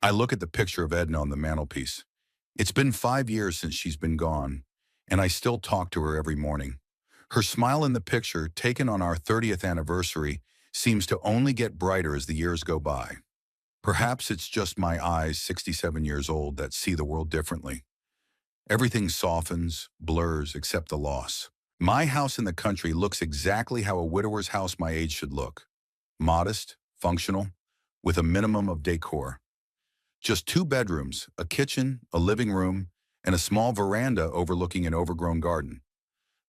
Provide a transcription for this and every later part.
I look at the picture of Edna on the mantelpiece. It's been 5 years since she's been gone, and I still talk to her every morning. Her smile in the picture, taken on our 30th anniversary, seems to only get brighter as the years go by. Perhaps it's just my eyes, 67 years old, that see the world differently. Everything softens, blurs, except the loss. My house in the country looks exactly how a widower's house my age should look. Modest, functional, with a minimum of decor. Just 2 bedrooms, a kitchen, a living room, and a small veranda overlooking an overgrown garden.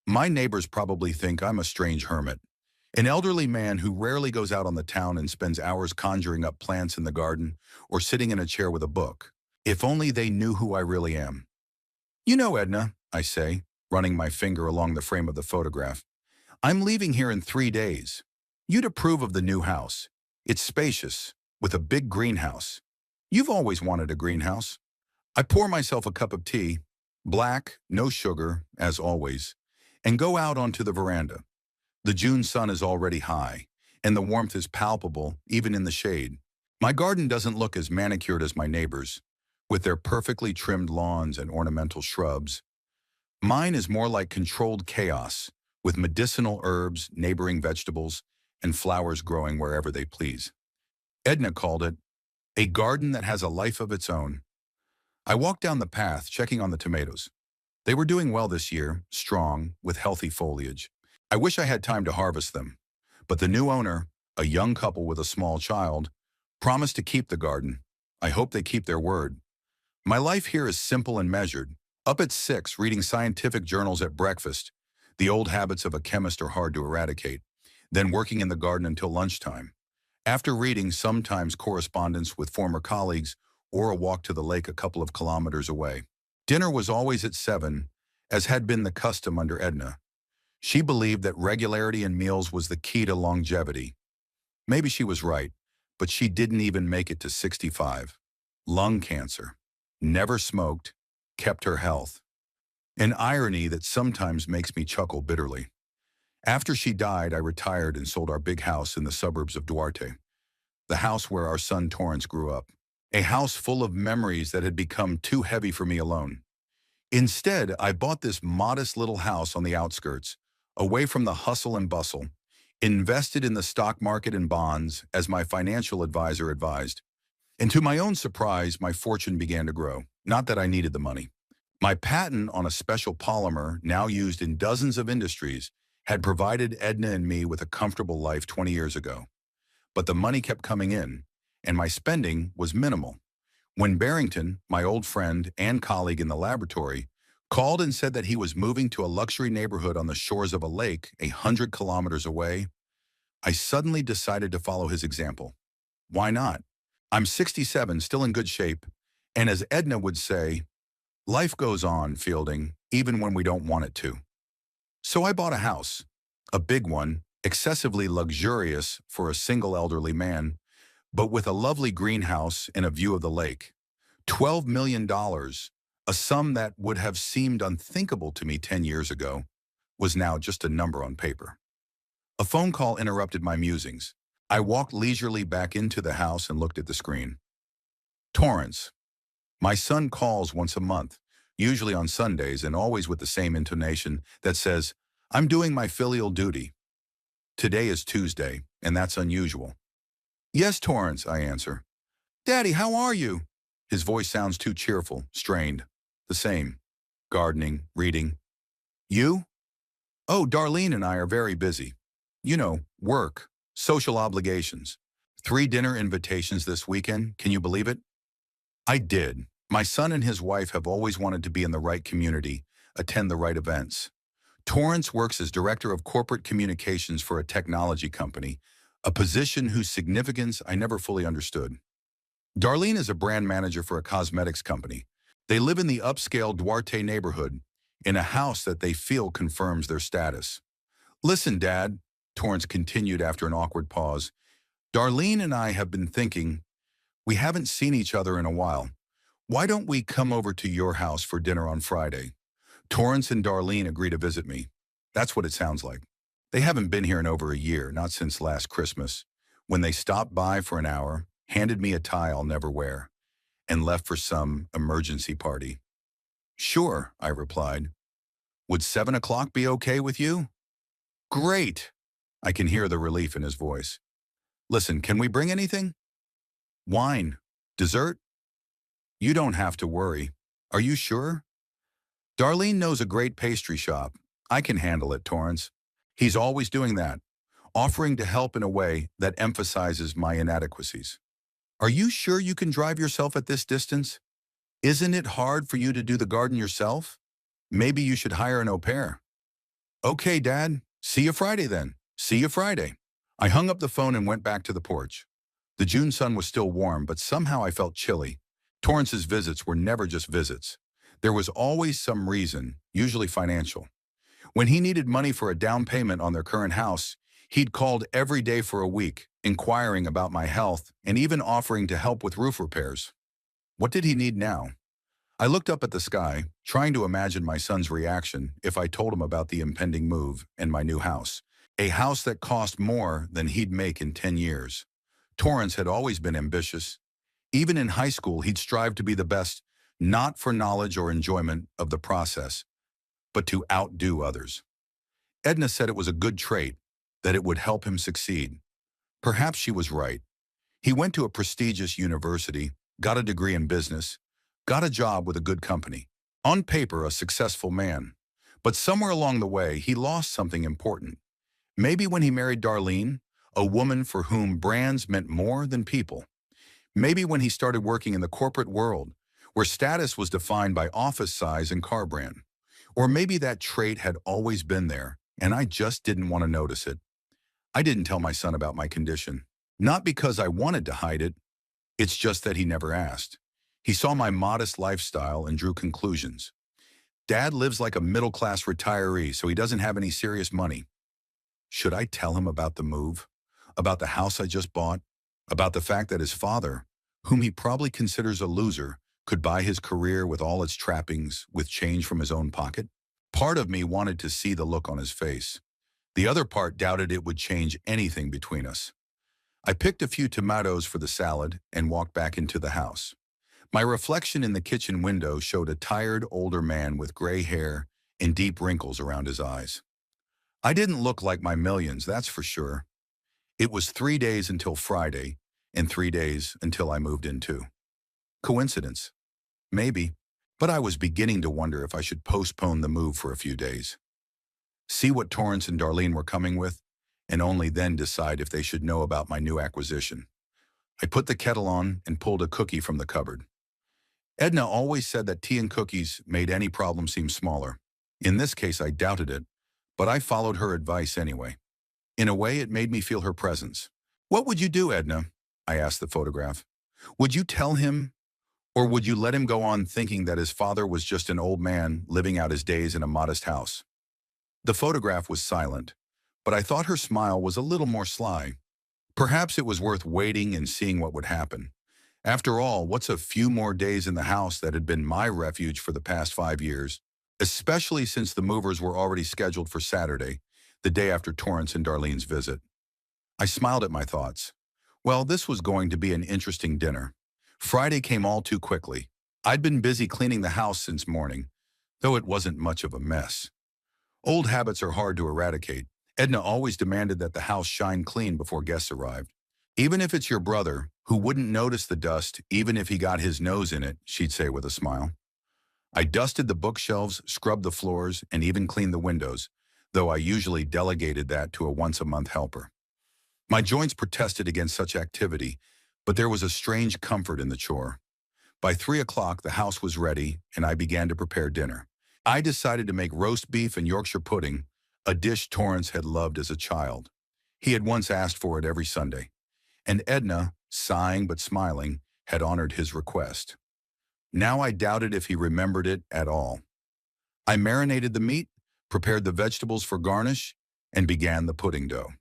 My neighbors probably think I'm a strange hermit, an elderly man who rarely goes out on the town and spends hours conjuring up plants in the garden or sitting in a chair with a book. If only they knew who I really am. You know, Edna, I say, running my finger along the frame of the photograph. I'm leaving here in 3 days. You'd approve of the new house. It's spacious, with a big greenhouse. You've always wanted a greenhouse. I pour myself a cup of tea, black, no sugar, as always, and go out onto the veranda. The June sun is already high, and the warmth is palpable, even in the shade. My garden doesn't look as manicured as my neighbors, with their perfectly trimmed lawns and ornamental shrubs. Mine is more like controlled chaos, with medicinal herbs, neighboring vegetables, and flowers growing wherever they please. Edna called it a garden that has a life of its own. I walked down the path, checking on the tomatoes. They were doing well this year, strong, with healthy foliage. I wish I had time to harvest them, but the new owner, a young couple with a small child, promised to keep the garden. I hope they keep their word. My life here is simple and measured. Up at 6, reading scientific journals at breakfast. The old habits of a chemist are hard to eradicate. Then working in the garden until lunchtime. After reading, sometimes correspondence with former colleagues or a walk to the lake a couple of kilometers away. Dinner was always at 7, as had been the custom under Edna. She believed that regularity in meals was the key to longevity. Maybe she was right, but she didn't even make it to 65. Lung cancer. Never smoked, kept her health. An irony that sometimes makes me chuckle bitterly. After she died, I retired and sold our big house in the suburbs of Duarte, the house where our son Torrance grew up, a house full of memories that had become too heavy for me alone. Instead, I bought this modest little house on the outskirts, away from the hustle and bustle, invested in the stock market and bonds, as my financial advisor advised. And to my own surprise, my fortune began to grow. Not that I needed the money. My patent on a special polymer, now used in dozens of industries, had provided Edna and me with a comfortable life 20 years ago. But the money kept coming in, and my spending was minimal. When Barrington, my old friend and colleague in the laboratory, called and said that he was moving to a luxury neighborhood on the shores of a lake 100 kilometers away, I suddenly decided to follow his example. Why not? I'm 67, still in good shape, and as Edna would say, life goes on, Fielding, even when we don't want it to. So I bought a house, a big one, excessively luxurious for a single elderly man, but with a lovely greenhouse and a view of the lake. $12 million, a sum that would have seemed unthinkable to me 10 years ago, was now just a number on paper. A phone call interrupted my musings. I walked leisurely back into the house and looked at the screen. Torrance. My son calls once a month, usually on Sundays and always with the same intonation that says, I'm doing my filial duty. Today is Tuesday, and that's unusual. Yes, Torrance, I answer. Daddy, how are you? His voice sounds too cheerful, strained. The same. Gardening, reading. You? Oh, Darlene and I are very busy. You know, work, social obligations. 3 dinner invitations this weekend, can you believe it? I did. My son and his wife have always wanted to be in the right community, attend the right events. Torrance works as Director of Corporate Communications for a technology company, a position whose significance I never fully understood. Darlene is a brand manager for a cosmetics company. They live in the upscale Duarte neighborhood, in a house that they feel confirms their status. Listen, Dad, Torrance continued after an awkward pause, Darlene and I have been thinking, we haven't seen each other in a while. Why don't we come over to your house for dinner on Friday? Torrance and Darlene agree to visit me. That's what it sounds like. They haven't been here in over a year, not since last Christmas, when they stopped by for an hour, handed me a tie I'll never wear, and left for some emergency party. Sure, I replied. Would 7 o'clock be okay with you? Great! I can hear the relief in his voice. Listen, can we bring anything? Wine? Dessert? You don't have to worry. Are you sure? Darlene knows a great pastry shop. I can handle it, Torrance. He's always doing that, offering to help in a way that emphasizes my inadequacies. Are you sure you can drive yourself at this distance? Isn't it hard for you to do the garden yourself? Maybe you should hire an au pair. Okay, Dad. See you Friday then. See you Friday. I hung up the phone and went back to the porch. The June sun was still warm, but somehow I felt chilly. Torrance's visits were never just visits. There was always some reason, usually financial. When he needed money for a down payment on their current house, he'd called every day for a week, inquiring about my health and even offering to help with roof repairs. What did he need now? I looked up at the sky, trying to imagine my son's reaction if I told him about the impending move and my new house. A house that cost more than he'd make in 10 years. Torrance had always been ambitious. Even in high school, he'd strive to be the best, not for knowledge or enjoyment of the process, but to outdo others. Edna said it was a good trait, that it would help him succeed. Perhaps she was right. He went to a prestigious university, got a degree in business, got a job with a good company. On paper, a successful man. But somewhere along the way, he lost something important. Maybe when he married Darlene, a woman for whom brands meant more than people. Maybe when he started working in the corporate world, where status was defined by office size and car brand. Or maybe that trait had always been there, and I just didn't want to notice it. I didn't tell my son about my condition. Not because I wanted to hide it. It's just that he never asked. He saw my modest lifestyle and drew conclusions. Dad lives like a middle-class retiree, so he doesn't have any serious money. Should I tell him about the move? About the house I just bought? About the fact that his father, whom he probably considers a loser, could buy his career with all its trappings with change from his own pocket? Part of me wanted to see the look on his face. The other part doubted it would change anything between us. I picked a few tomatoes for the salad and walked back into the house. My reflection in the kitchen window showed a tired older man with gray hair and deep wrinkles around his eyes. I didn't look like my millions, that's for sure. It was 3 days until Friday, and 3 days until I moved in too. Coincidence? Maybe, but I was beginning to wonder if I should postpone the move for a few days. See what Torrance and Darlene were coming with, and only then decide if they should know about my new acquisition. I put the kettle on and pulled a cookie from the cupboard. Edna always said that tea and cookies made any problem seem smaller. In this case, I doubted it, but I followed her advice anyway. In a way, it made me feel her presence. What would you do, Edna? I asked the photograph. Would you tell him, or would you let him go on thinking that his father was just an old man living out his days in a modest house? The photograph was silent, but I thought her smile was a little more sly. Perhaps it was worth waiting and seeing what would happen. After all, what's a few more days in the house that had been my refuge for the past 5 years, especially since the movers were already scheduled for Saturday, the day after Torrance and Darlene's visit. I smiled at my thoughts. Well, this was going to be an interesting dinner. Friday came all too quickly. I'd been busy cleaning the house since morning, though it wasn't much of a mess. Old habits are hard to eradicate. Edna always demanded that the house shine clean before guests arrived. Even if it's your brother, who wouldn't notice the dust even if he got his nose in it, she'd say with a smile. I dusted the bookshelves, scrubbed the floors, and even cleaned the windows, though I usually delegated that to a once-a-month helper. My joints protested against such activity, but there was a strange comfort in the chore. By 3 o'clock, the house was ready, and I began to prepare dinner. I decided to make roast beef and Yorkshire pudding, a dish Torrance had loved as a child. He had once asked for it every Sunday, and Edna, sighing but smiling, had honored his request. Now I doubted if he remembered it at all. I marinated the meat, prepared the vegetables for garnish, and began the pudding dough.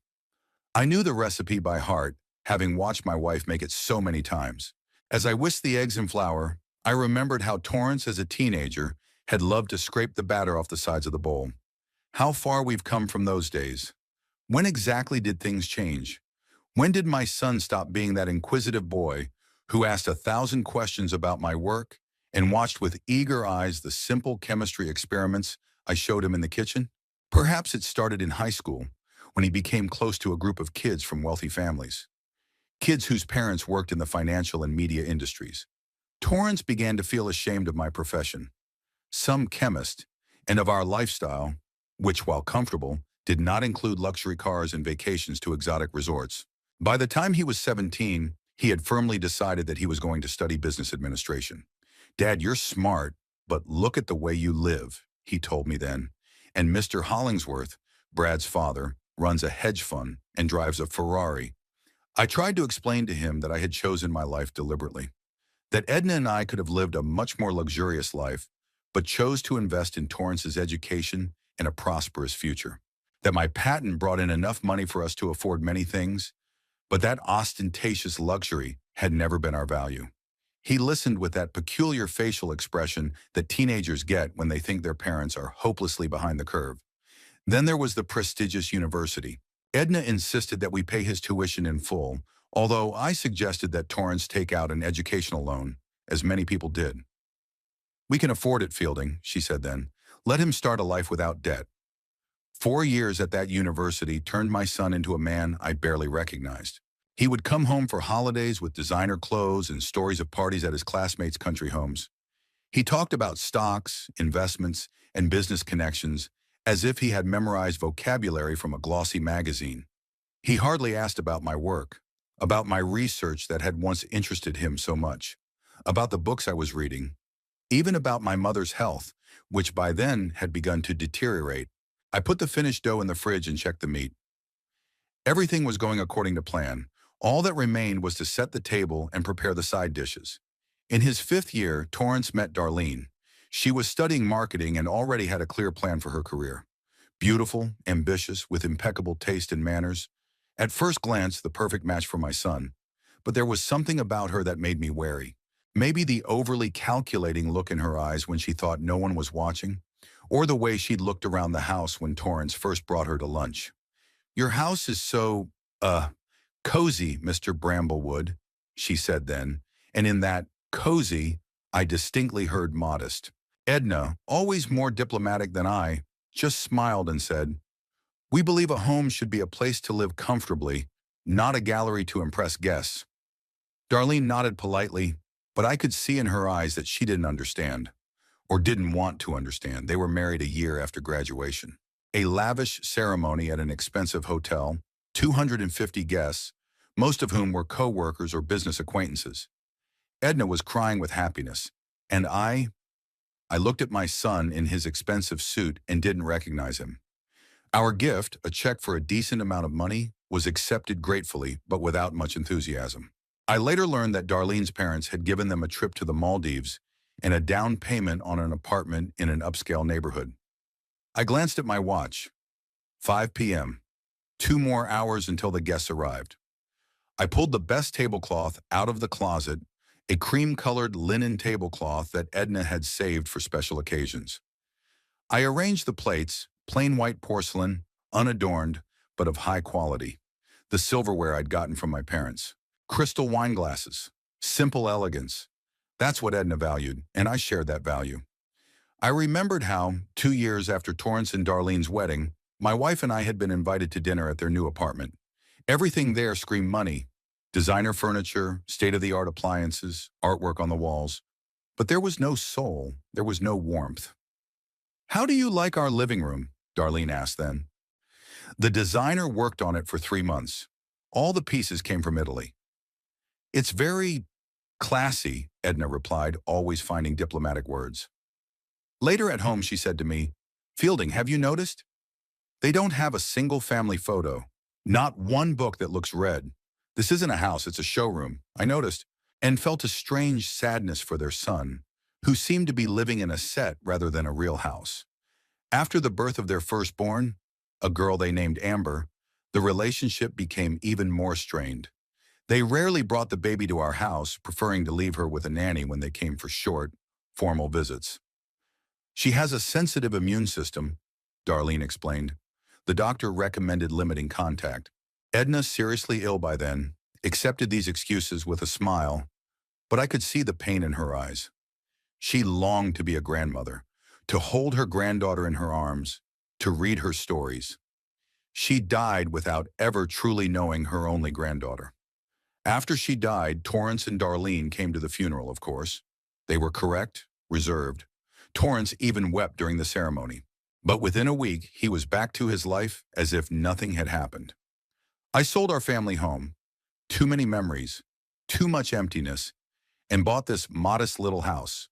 I knew the recipe by heart, having watched my wife make it so many times. As I whisked the eggs and flour, I remembered how Torrance, as a teenager, had loved to scrape the batter off the sides of the bowl. How far we've come from those days. When exactly did things change? When did my son stop being that inquisitive boy who asked 1,000 questions about my work and watched with eager eyes the simple chemistry experiments I showed him in the kitchen? Perhaps it started in high school, when he became close to a group of kids from wealthy families, kids whose parents worked in the financial and media industries. Torrance began to feel ashamed of my profession, some chemist, and of our lifestyle, which, while comfortable, did not include luxury cars and vacations to exotic resorts. By the time he was 17, he had firmly decided that he was going to study business administration. "Dad, you're smart, but look at the way you live," he told me then. And Mr. Hollingsworth, Brad's father, runs a hedge fund and drives a Ferrari. I tried to explain to him that I had chosen my life deliberately, that Edna and I could have lived a much more luxurious life, but chose to invest in Torrance's education and a prosperous future. That my patent brought in enough money for us to afford many things, but that ostentatious luxury had never been our value. He listened with that peculiar facial expression that teenagers get when they think their parents are hopelessly behind the curve. Then there was the prestigious university. Edna insisted that we pay his tuition in full, although I suggested that Torrance take out an educational loan, as many people did. "We can afford it, Fielding," she said then. "Let him start a life without debt." 4 years at that university turned my son into a man I barely recognized. He would come home for holidays with designer clothes and stories of parties at his classmates' country homes. He talked about stocks, investments, and business connections as if he had memorized vocabulary from a glossy magazine. He hardly asked about my work, about my research that had once interested him so much, about the books I was reading, even about my mother's health, which by then had begun to deteriorate. I put the finished dough in the fridge and checked the meat. Everything was going according to plan. All that remained was to set the table and prepare the side dishes. In his 5th year, Torrance met Darlene. She was studying marketing and already had a clear plan for her career. Beautiful, ambitious, with impeccable taste and manners. At first glance, the perfect match for my son. But there was something about her that made me wary. Maybe the overly calculating look in her eyes when she thought no one was watching, or the way she'd looked around the house when Torrance first brought her to lunch. "Your house is so, cozy, Mr. Bramblewood," she said then, and in that cozy, I distinctly heard modest. Edna, always more diplomatic than I, just smiled and said, "We believe a home should be a place to live comfortably, not a gallery to impress guests." Darlene nodded politely, but I could see in her eyes that she didn't understand, or didn't want to understand. They were married a year after graduation. A lavish ceremony at an expensive hotel, 250 guests, most of whom were co-workers or business acquaintances. Edna was crying with happiness, and I looked at my son in his expensive suit and didn't recognize him. Our gift, a check for a decent amount of money, was accepted gratefully, but without much enthusiasm. I later learned that Darlene's parents had given them a trip to the Maldives and a down payment on an apartment in an upscale neighborhood. I glanced at my watch. 5 p.m. 2 more hours until the guests arrived. I pulled the best tablecloth out of the closet, a cream-colored linen tablecloth that Edna had saved for special occasions. I arranged the plates, plain white porcelain, unadorned, but of high quality. The silverware I'd gotten from my parents. Crystal wine glasses. Simple elegance. That's what Edna valued, and I shared that value. I remembered how, 2 years after Torrance and Darlene's wedding, my wife and I had been invited to dinner at their new apartment. Everything there screamed money. Designer furniture, state-of-the-art appliances, artwork on the walls. But there was no soul, there was no warmth. "How do you like our living room?" Darlene asked then. "The designer worked on it for 3 months. All the pieces came from Italy." "It's very classy," Edna replied, always finding diplomatic words. Later at home, she said to me, "Fielding, have you noticed? They don't have a single family photo. Not one book that looks red. This isn't a house, it's a showroom." I noticed, and felt a strange sadness for their son, who seemed to be living in a set rather than a real house. After the birth of their firstborn, a girl they named Amber, the relationship became even more strained. They rarely brought the baby to our house, preferring to leave her with a nanny when they came for short, formal visits. "She has a sensitive immune system," Darlene explained. "The doctor recommended limiting contact." Edna, seriously ill by then, accepted these excuses with a smile, but I could see the pain in her eyes. She longed to be a grandmother, to hold her granddaughter in her arms, to read her stories. She died without ever truly knowing her only granddaughter. After she died, Torrance and Darlene came to the funeral, of course. They were correct, reserved. Torrance even wept during the ceremony. But within a week, he was back to his life as if nothing had happened. I sold our family home. Too many memories, too much emptiness, and bought this modest little house.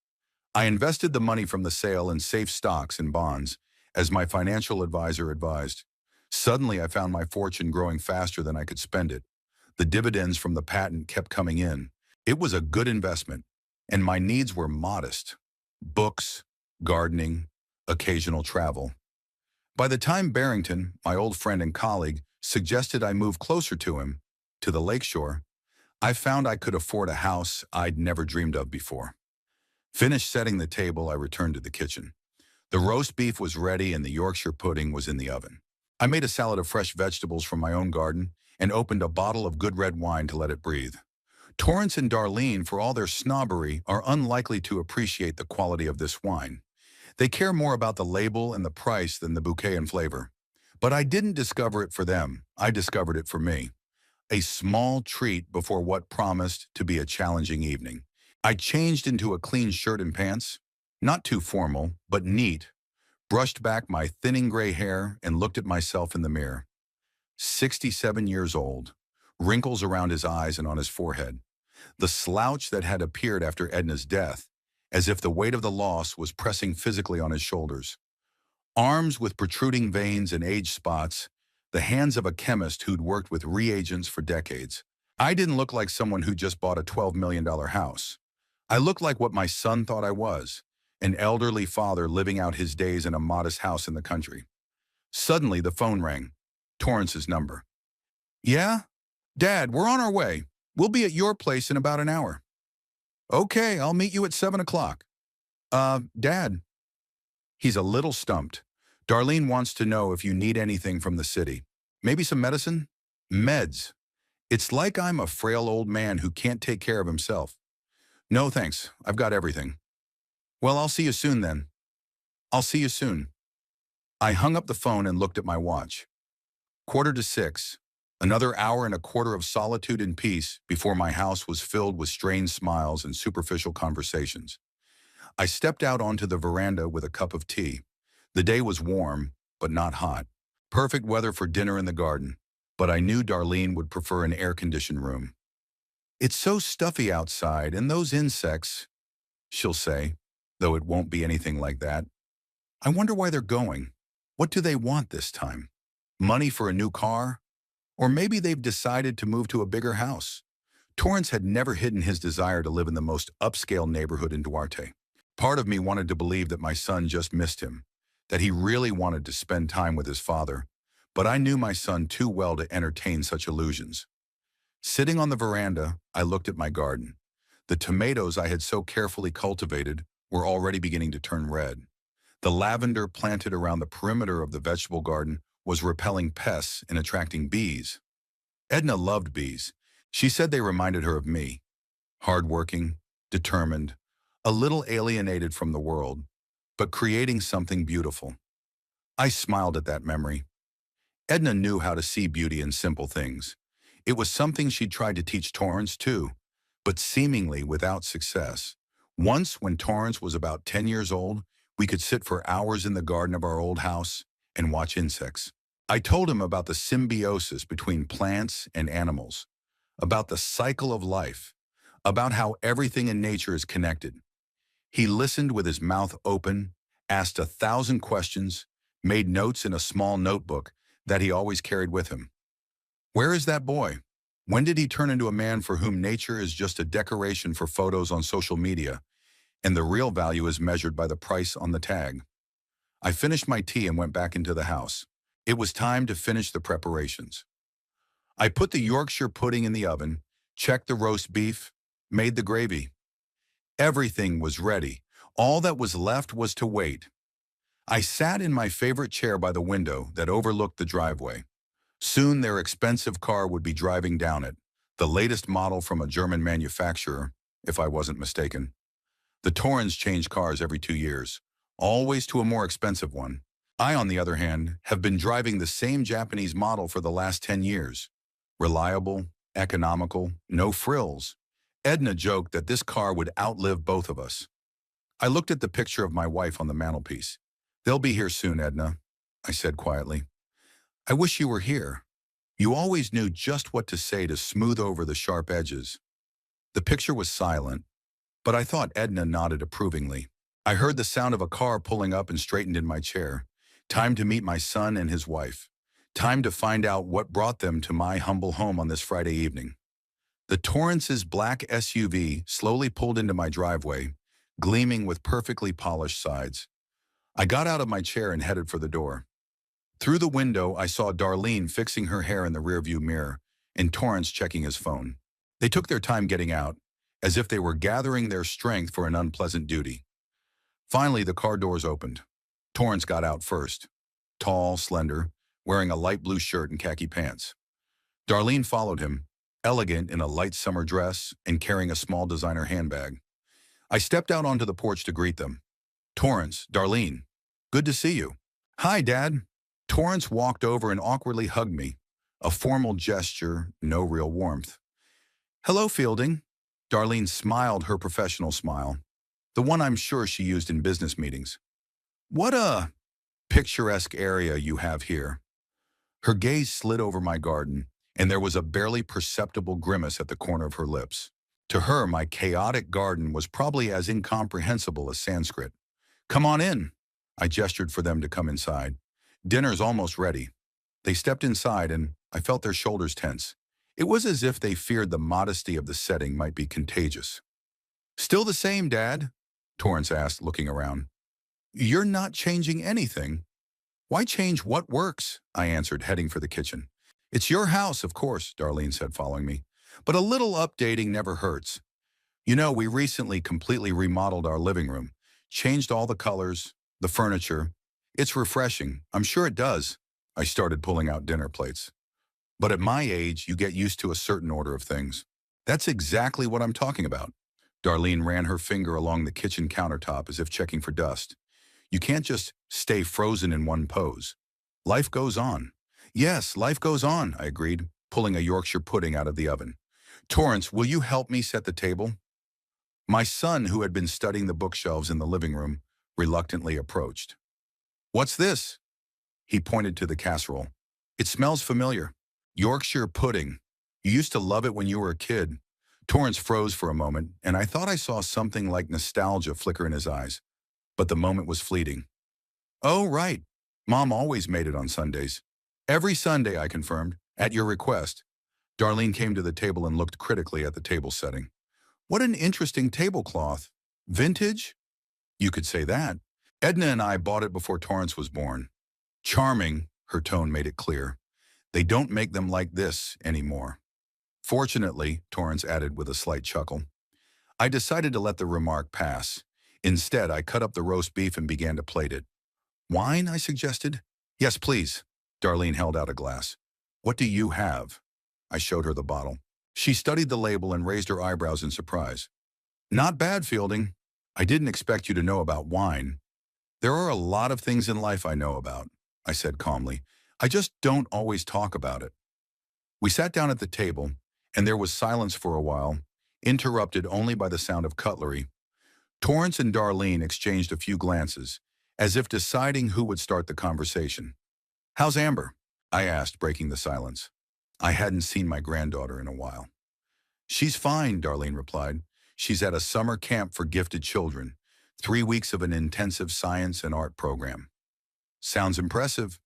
I invested the money from the sale in safe stocks and bonds, as my financial advisor advised. Suddenly, I found my fortune growing faster than I could spend it. The dividends from the patent kept coming in. It was a good investment, and my needs were modest. Books, gardening, occasional travel. By the time Barrington, my old friend and colleague, suggested I move closer to him, to the lakeshore, I found I could afford a house I'd never dreamed of before. Finished setting the table, I returned to the kitchen. The roast beef was ready and the Yorkshire pudding was in the oven. I made a salad of fresh vegetables from my own garden and opened a bottle of good red wine to let it breathe. Torrance and Darlene, for all their snobbery, are unlikely to appreciate the quality of this wine. They care more about the label and the price than the bouquet and flavor. But I didn't discover it for them, I discovered it for me. A small treat before what promised to be a challenging evening. I changed into a clean shirt and pants, not too formal, but neat, brushed back my thinning gray hair and looked at myself in the mirror. 67 years old, wrinkles around his eyes and on his forehead. The slouch that had appeared after Edna's death, as if the weight of the loss was pressing physically on his shoulders. Arms with protruding veins and age spots, the hands of a chemist who'd worked with reagents for decades. I didn't look like someone who just bought a $12 million house. I looked like what my son thought I was, an elderly father living out his days in a modest house in the country. Suddenly, the phone rang. Torrance's number. "Yeah? Dad, we're on our way. We'll be at your place in about an hour." "Okay, I'll meet you at 7 o'clock. Dad." He's a little stumped. "Darlene wants to know if you need anything from the city. Maybe some medicine?" "Meds. It's like I'm a frail old man who can't take care of himself." "No, thanks. I've got everything." "Well, I'll see you soon then." "I'll see you soon." I hung up the phone and looked at my watch. 5:45. Another hour and a quarter of solitude and peace before my house was filled with strained smiles and superficial conversations. I stepped out onto the veranda with a cup of tea. The day was warm, but not hot. Perfect weather for dinner in the garden, but I knew Darlene would prefer an air-conditioned room. "It's so stuffy outside, and those insects," she'll say, though it won't be anything like that. "I wonder why they're going. What do they want this time? Money for a new car? Or maybe they've decided to move to a bigger house." Torrance had never hidden his desire to live in the most upscale neighborhood in Duarte. Part of me wanted to believe that my son just missed him, that he really wanted to spend time with his father, but I knew my son too well to entertain such illusions. Sitting on the veranda, I looked at my garden. The tomatoes I had so carefully cultivated were already beginning to turn red. The lavender planted around the perimeter of the vegetable garden was repelling pests and attracting bees. Edna loved bees. She said they reminded her of me. Hardworking, determined, a little alienated from the world, but creating something beautiful. I smiled at that memory. Edna knew how to see beauty in simple things. It was something she'd tried to teach Torrance too, but seemingly without success. Once, when Torrance was about 10 years old, we could sit for hours in the garden of our old house and watch insects. I told him about the symbiosis between plants and animals, about the cycle of life, about how everything in nature is connected. He listened with his mouth open, asked 1,000 questions, made notes in a small notebook that he always carried with him. Where is that boy? When did he turn into a man for whom nature is just a decoration for photos on social media, and the real value is measured by the price on the tag? I finished my tea and went back into the house. It was time to finish the preparations. I put the Yorkshire pudding in the oven, checked the roast beef, made the gravy. Everything was ready. All that was left was to wait. I sat in my favorite chair by the window that overlooked the driveway. Soon their expensive car would be driving down it, the latest model from a German manufacturer, if I wasn't mistaken. The Torrens change cars every 2 years, always to a more expensive one. I, on the other hand, have been driving the same Japanese model for the last 10 years. Reliable, economical, no frills. Edna joked that this car would outlive both of us. I looked at the picture of my wife on the mantelpiece. "They'll be here soon, Edna," I said quietly. "I wish you were here. You always knew just what to say to smooth over the sharp edges." The picture was silent, but I thought Edna nodded approvingly. I heard the sound of a car pulling up and straightened in my chair. Time to meet my son and his wife. Time to find out what brought them to my humble home on this Friday evening. The Torrance's black SUV slowly pulled into my driveway, gleaming with perfectly polished sides. I got out of my chair and headed for the door. Through the window, I saw Darlene fixing her hair in the rearview mirror and Torrance checking his phone. They took their time getting out, as if they were gathering their strength for an unpleasant duty. Finally, the car doors opened. Torrance got out first, tall, slender, wearing a light blue shirt and khaki pants. Darlene followed him, elegant in a light summer dress and carrying a small designer handbag. I stepped out onto the porch to greet them. "Torrance, Darlene, good to see you." "Hi, Dad." Torrance walked over and awkwardly hugged me, a formal gesture, no real warmth. "Hello, Fielding." Darlene smiled her professional smile, the one I'm sure she used in business meetings. "What a picturesque area you have here." Her gaze slid over my garden, and there was a barely perceptible grimace at the corner of her lips. To her, my chaotic garden was probably as incomprehensible as Sanskrit. "Come on in." I gestured for them to come inside. "Dinner's almost ready." They stepped inside, and I felt their shoulders tense. It was as if they feared the modesty of the setting might be contagious. "Still the same, Dad?" Torrance asked, looking around. "You're not changing anything." "Why change what works?" I answered, heading for the kitchen. "It's your house, of course," Darlene said, following me. "But a little updating never hurts. You know, we recently completely remodeled our living room, changed all the colors, the furniture. It's refreshing. I'm sure it does." I started pulling out dinner plates. "But at my age, you get used to a certain order of things." "That's exactly what I'm talking about." Darlene ran her finger along the kitchen countertop as if checking for dust. "You can't just stay frozen in one pose. Life goes on." "Yes, life goes on," I agreed, pulling a Yorkshire pudding out of the oven. "Torrance, will you help me set the table?" My son, who had been studying the bookshelves in the living room, reluctantly approached. "What's this?" He pointed to the casserole. "It smells familiar. Yorkshire pudding. You used to love it when you were a kid." Torrance froze for a moment, and I thought I saw something like nostalgia flicker in his eyes. But the moment was fleeting. "Oh, right. Mom always made it on Sundays." "Every Sunday," I confirmed, "at your request." Darlene came to the table and looked critically at the table setting. "What an interesting tablecloth. Vintage?" "You could say that. Edna and I bought it before Torrance was born." "Charming," her tone made it clear. "They don't make them like this anymore." "Fortunately," Torrance added with a slight chuckle. I decided to let the remark pass. Instead, I cut up the roast beef and began to plate it. "Wine?" I suggested. "Yes, please." Darlene held out a glass. "What do you have?" I showed her the bottle. She studied the label and raised her eyebrows in surprise. "Not bad, Fielding. I didn't expect you to know about wine." "There are a lot of things in life I know about," I said calmly. "I just don't always talk about it." We sat down at the table, and there was silence for a while, interrupted only by the sound of cutlery. Torrance and Darlene exchanged a few glances, as if deciding who would start the conversation. "How's Amber?" I asked, breaking the silence. I hadn't seen my granddaughter in a while. "She's fine," Darlene replied. "She's at a summer camp for gifted children, 3 weeks of an intensive science and art program." "Sounds impressive."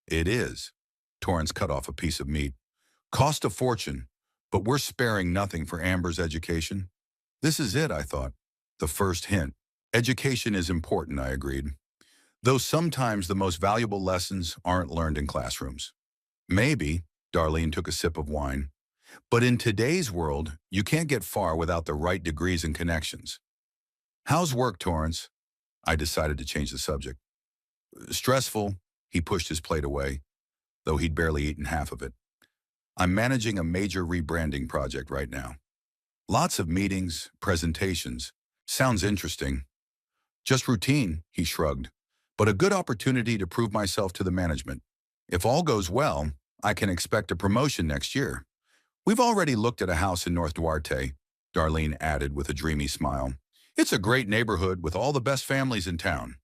"It is." Torrance cut off a piece of meat. "Cost a fortune, but we're sparing nothing for Amber's education." This is it, I thought. The first hint. Education is important, I agreed. Though sometimes the most valuable lessons aren't learned in classrooms. "Maybe," Darlene took a sip of wine. "But in today's world, you can't get far without the right degrees and connections." "How's work, Torrance?" I decided to change the subject. "Stressful." He pushed his plate away, though he'd barely eaten half of it. "I'm managing a major rebranding project right now." Lots of meetings, presentations. Sounds interesting. Just routine, he shrugged. But a good opportunity to prove myself to the management. If all goes well, I can expect a promotion next year. We've already looked at a house in North Duarte, Darlene added with a dreamy smile. It's a great neighborhood with all the best families in town.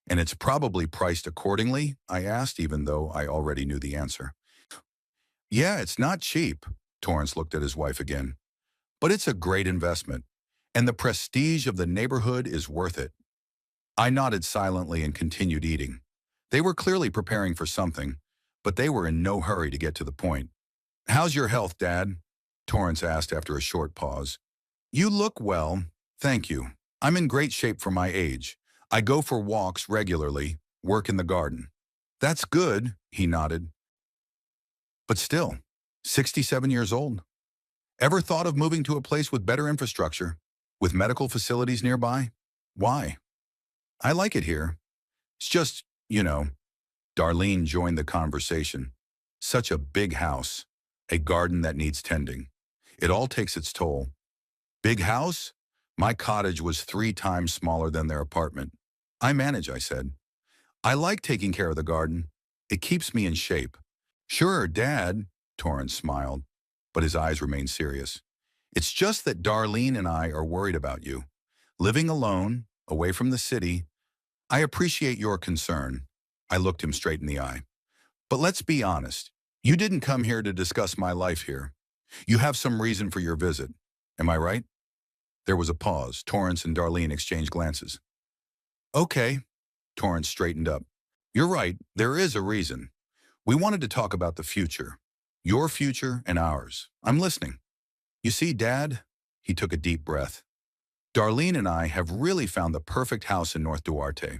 And it's probably priced accordingly, I asked, even though I already knew the answer. Yeah, it's not cheap, Torrance looked at his wife again. But it's a great investment. And the prestige of the neighborhood is worth it. I nodded silently and continued eating. They were clearly preparing for something, but they were in no hurry to get to the point. How's your health, Dad? Torrance asked after a short pause. You look well, thank you. I'm in great shape for my age. I go for walks regularly, work in the garden. That's good, he nodded. But still, 67 years old. Ever thought of moving to a place with better infrastructure, with medical facilities nearby? Why? I like it here. It's just, Darlene joined the conversation. Such a big house, a garden that needs tending. It all takes its toll. Big house? My cottage was 3 times smaller than their apartment. I manage, I said. I like taking care of the garden. It keeps me in shape. Sure, Dad, Torrance smiled, but his eyes remained serious. It's just that Darlene and I are worried about you. Living alone, away from the city, I appreciate your concern. I looked him straight in the eye. But let's be honest. You didn't come here to discuss my life here. You have some reason for your visit. Am I right? There was a pause. Torrance and Darlene exchanged glances. Okay, Torrance straightened up. You're right, there is a reason. We wanted to talk about the future. Your future and ours. I'm listening. You see, Dad, he took a deep breath. Darlene and I have really found the perfect house in North Duarte.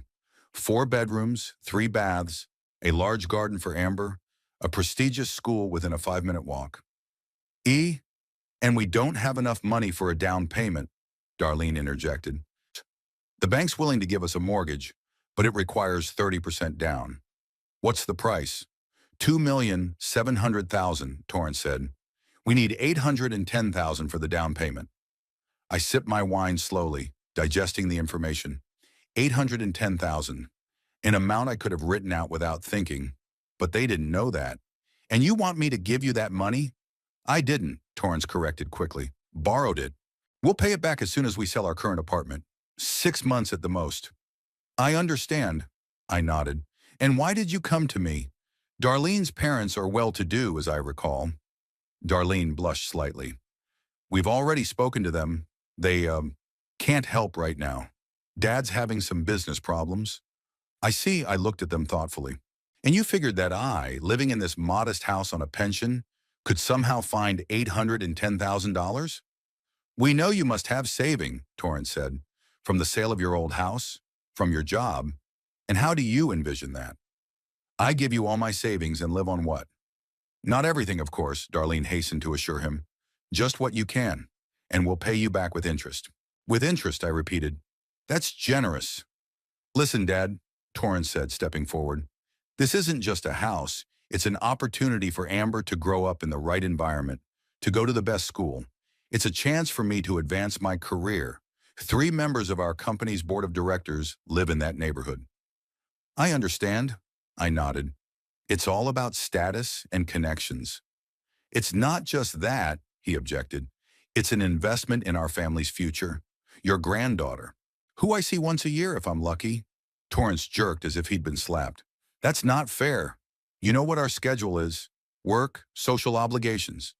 4 bedrooms, 3 baths, a large garden for Amber, a prestigious school within a 5-minute walk. And we don't have enough money for a down payment, Darlene interjected. The bank's willing to give us a mortgage, but it requires 30% down. What's the price? $2,700,000, Torrance said. We need $810,000 for the down payment. I sipped my wine slowly, digesting the information. $810,000, an amount I could have written out without thinking, but they didn't know that. And you want me to give you that money? I didn't, Torrance corrected quickly. Borrowed it. We'll pay it back as soon as we sell our current apartment. 6 months at the most. I understand, I nodded. And why did you come to me? Darlene's parents are well-to-do, as I recall. Darlene blushed slightly. We've already spoken to them. They, can't help right now. Dad's having some business problems. I see, I looked at them thoughtfully. And you figured that I, living in this modest house on a pension, could somehow find $810,000? We know you must have saving, Torrance said, from the sale of your old house, from your job. And how do you envision that? I give you all my savings and live on what? Not everything, of course, Darlene hastened to assure him. Just what you can, and we'll pay you back with interest. With interest, I repeated. That's generous. Listen, Dad, Torrance said, stepping forward. This isn't just a house. It's an opportunity for Amber to grow up in the right environment, to go to the best school. It's a chance for me to advance my career. 3 members of our company's board of directors live in that neighborhood. I understand, I nodded. It's all about status and connections. It's not just that, he objected. It's an investment in our family's future. Your granddaughter, who I see once a year if I'm lucky. Torrance jerked as if he'd been slapped. That's not fair. You know what our schedule is. Work, social obligations.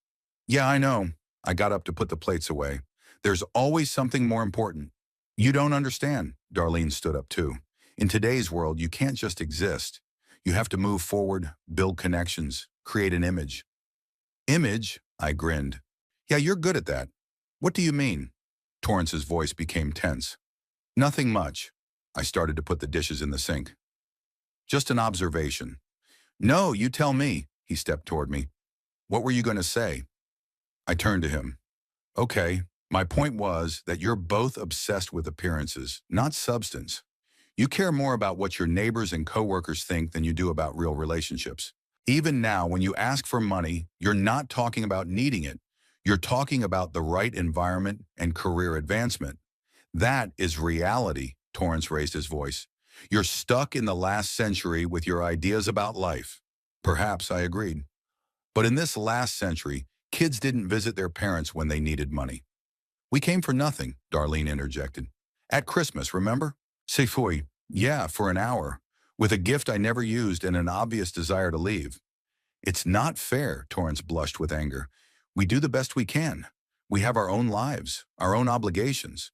Yeah, I know. I got up to put the plates away. There's always something more important. You don't understand. Darlene stood up too. In today's world, you can't just exist. You have to move forward, build connections, create an image. Image? I grinned. Yeah, you're good at that. What do you mean? Torrance's voice became tense. Nothing much. I started to put the dishes in the sink. Just an observation. No, you tell me. He stepped toward me. What were you going to say? I turned to him. Okay, my point was that you're both obsessed with appearances, not substance. You care more about what your neighbors and coworkers think than you do about real relationships. Even now, when you ask for money, you're not talking about needing it. You're talking about the right environment and career advancement. That is reality, Torrance raised his voice. You're stuck in the last century with your ideas about life. Perhaps I agreed. But in this last century, kids didn't visit their parents when they needed money. We came for nothing, Darlene interjected. At Christmas, remember? C'est fou. Yeah, for an hour, with a gift I never used and an obvious desire to leave. It's not fair, Torrance blushed with anger. We do the best we can. We have our own lives, our own obligations.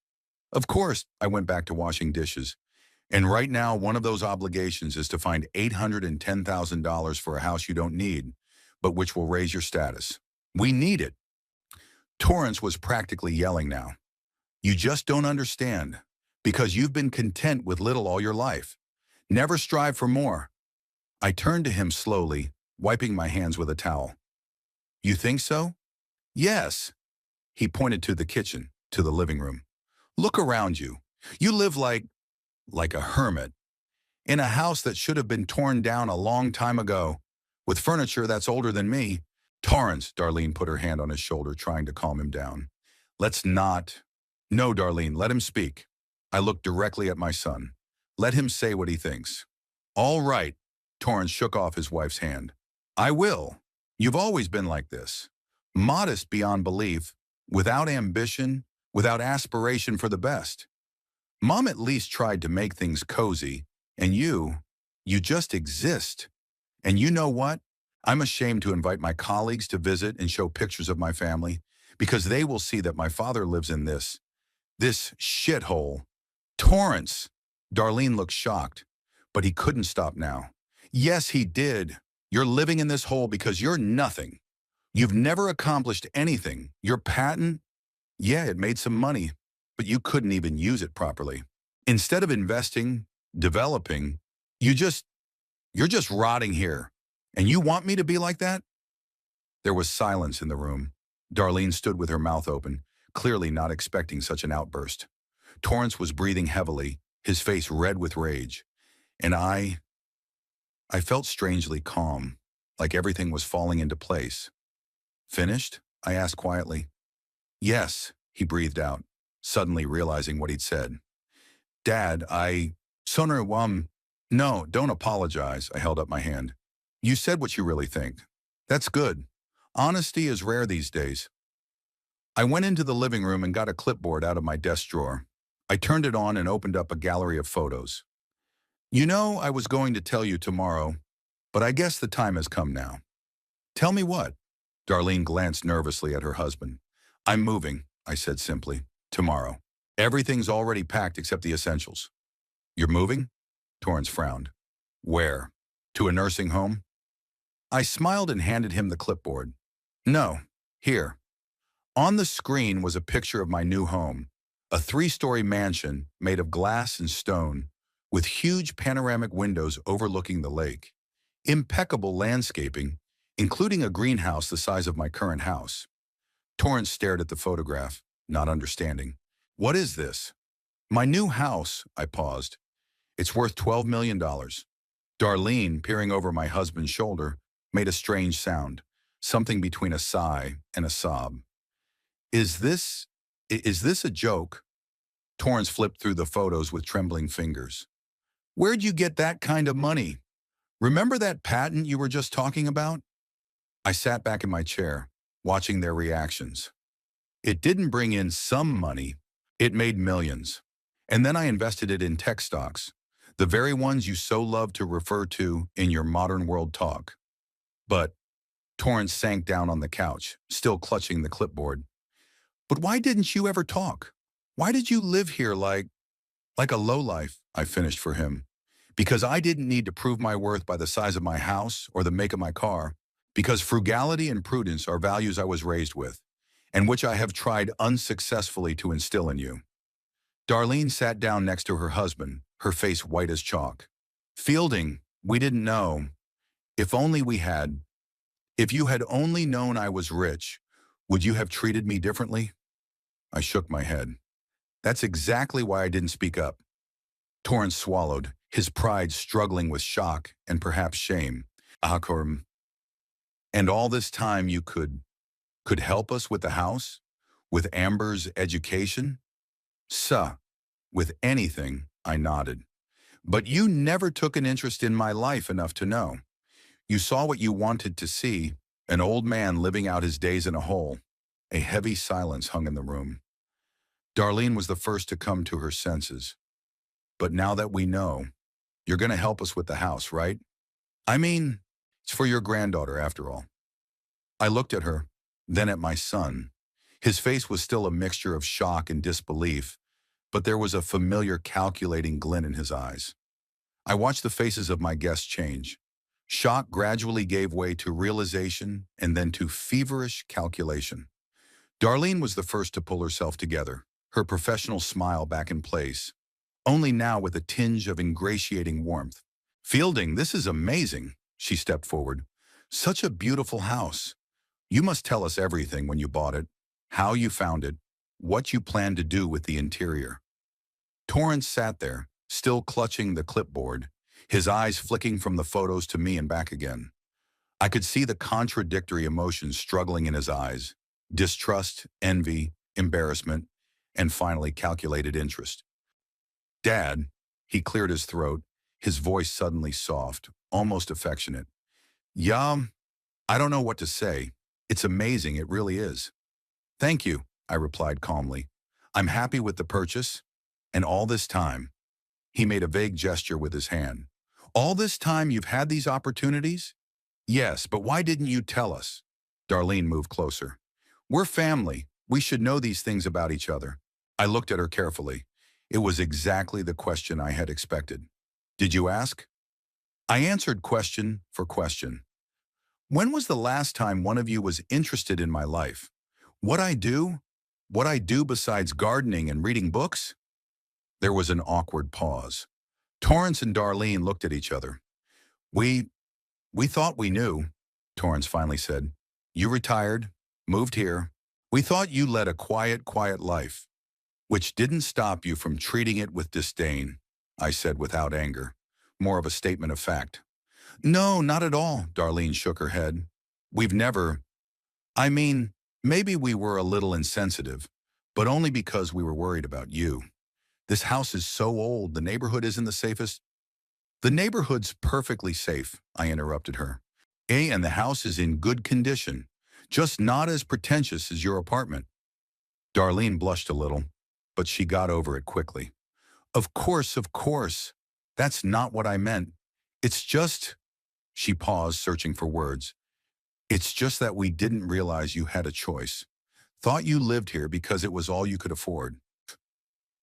Of course, I went back to washing dishes. And right now, one of those obligations is to find $810,000 for a house you don't need, but which will raise your status. We need it. Torrance was practically yelling now. You just don't understand, because you've been content with little all your life. Never strive for more. I turned to him slowly, wiping my hands with a towel. You think so? Yes. He pointed to the kitchen, to the living room. Look around you. You live like a hermit, in a house that should have been torn down a long time ago, with furniture that's older than me. Torrance, Darlene put her hand on his shoulder, trying to calm him down. Let's not. No, Darlene, let him speak. I looked directly at my son. Let him say what he thinks. All right, Torrance shook off his wife's hand. I will. You've always been like this. Modest beyond belief, without ambition, without aspiration for the best. Mom at least tried to make things cozy, and you just exist. And you know what? I'm ashamed to invite my colleagues to visit and show pictures of my family, because they will see that my father lives in this shithole. Torrance! Darlene looked shocked, but he couldn't stop now. Yes, he did. You're living in this hole because you're nothing. You've never accomplished anything. Your patent, yeah, it made some money, but you couldn't even use it properly. Instead of investing, developing, you're just rotting here. And you want me to be like that? There was silence in the room. Darlene stood with her mouth open, clearly not expecting such an outburst. Torrance was breathing heavily, his face red with rage. And I felt strangely calm, like everything was falling into place. Finished? I asked quietly. Yes, he breathed out, suddenly realizing what he'd said. Dad, no, don't apologize, I held up my hand. You said what you really think. That's good. Honesty is rare these days. I went into the living room and got a clipboard out of my desk drawer. I turned it on and opened up a gallery of photos. You know, I was going to tell you tomorrow, but I guess the time has come now. Tell me what? Darlene glanced nervously at her husband. I'm moving, I said simply. Tomorrow. Everything's already packed except the essentials. You're moving? Torrance frowned. Where? To a nursing home? I smiled and handed him the clipboard. No, here. On the screen was a picture of my new home, a 3-story mansion made of glass and stone, with huge panoramic windows overlooking the lake. Impeccable landscaping, including a greenhouse the size of my current house. Torrance stared at the photograph, not understanding. What is this? My new house, I paused. It's worth $12 million. Darlene, peering over my husband's shoulder, made a strange sound, something between a sigh and a sob. Is this a joke? Torrance flipped through the photos with trembling fingers. Where'd you get that kind of money? Remember that patent you were just talking about? I sat back in my chair, watching their reactions. It didn't bring in some money, it made millions. And then I invested it in tech stocks, the very ones you so love to refer to in your modern world talk. But Torrance sank down on the couch, still clutching the clipboard. But why didn't you ever talk? Why did you live here like a lowlife? I finished for him. Because I didn't need to prove my worth by the size of my house or the make of my car. Because frugality and prudence are values I was raised with, and which I have tried unsuccessfully to instill in you. Darlene sat down next to her husband, her face white as chalk. Fielding, we didn't know. If you had only known I was rich, would you have treated me differently? I shook my head. That's exactly why I didn't speak up. Torrance swallowed, his pride struggling with shock and perhaps shame. And all this time you could could help us with the house, with Amber's education? Suh, with anything, I nodded. But you never took an interest in my life enough to know. You saw what you wanted to see, an old man living out his days in a hole. A heavy silence hung in the room. Darlene was the first to come to her senses. But now that we know, you're going to help us with the house, right? I mean, it's for your granddaughter after all. I looked at her, then at my son. His face was still a mixture of shock and disbelief, but there was a familiar calculating glint in his eyes. I watched the faces of my guests change. Shock gradually gave way to realization and then to feverish calculation. Darlene was the first to pull herself together, her professional smile back in place, only now with a tinge of ingratiating warmth. Fielding, this is amazing, she stepped forward. Such a beautiful house. You must tell us everything when you bought it, how you found it, what you plan to do with the interior. Torrance sat there, still clutching the clipboard, his eyes flicking from the photos to me and back again. I could see the contradictory emotions struggling in his eyes: distrust, envy, embarrassment, and finally calculated interest. Dad, he cleared his throat, his voice suddenly soft, almost affectionate. Yeah, I don't know what to say. It's amazing, it really is. Thank you, I replied calmly. I'm happy with the purchase, and all this time. He made a vague gesture with his hand. All this time you've had these opportunities? Yes, but why didn't you tell us? Darlene moved closer. We're family. We should know these things about each other. I looked at her carefully. It was exactly the question I had expected. Did you ask? I answered question for question. When was the last time one of you was interested in my life? What I do? What I do besides gardening and reading books? There was an awkward pause. Torrance and Darlene looked at each other. We thought we knew, Torrance finally said. You retired, moved here. We thought you led a quiet life, which didn't stop you from treating it with disdain, I said without anger, more of a statement of fact. No, not at all, Darlene shook her head. We've never, I mean, maybe we were a little insensitive, but only because we were worried about you. This house is so old, the neighborhood isn't the safest. The neighborhood's perfectly safe, I interrupted her. And the house is in good condition, just not as pretentious as your apartment. Darlene blushed a little, but she got over it quickly. Of course. That's not what I meant. It's just, she paused, searching for words. It's just that we didn't realize you had a choice. Thought you lived here because it was all you could afford.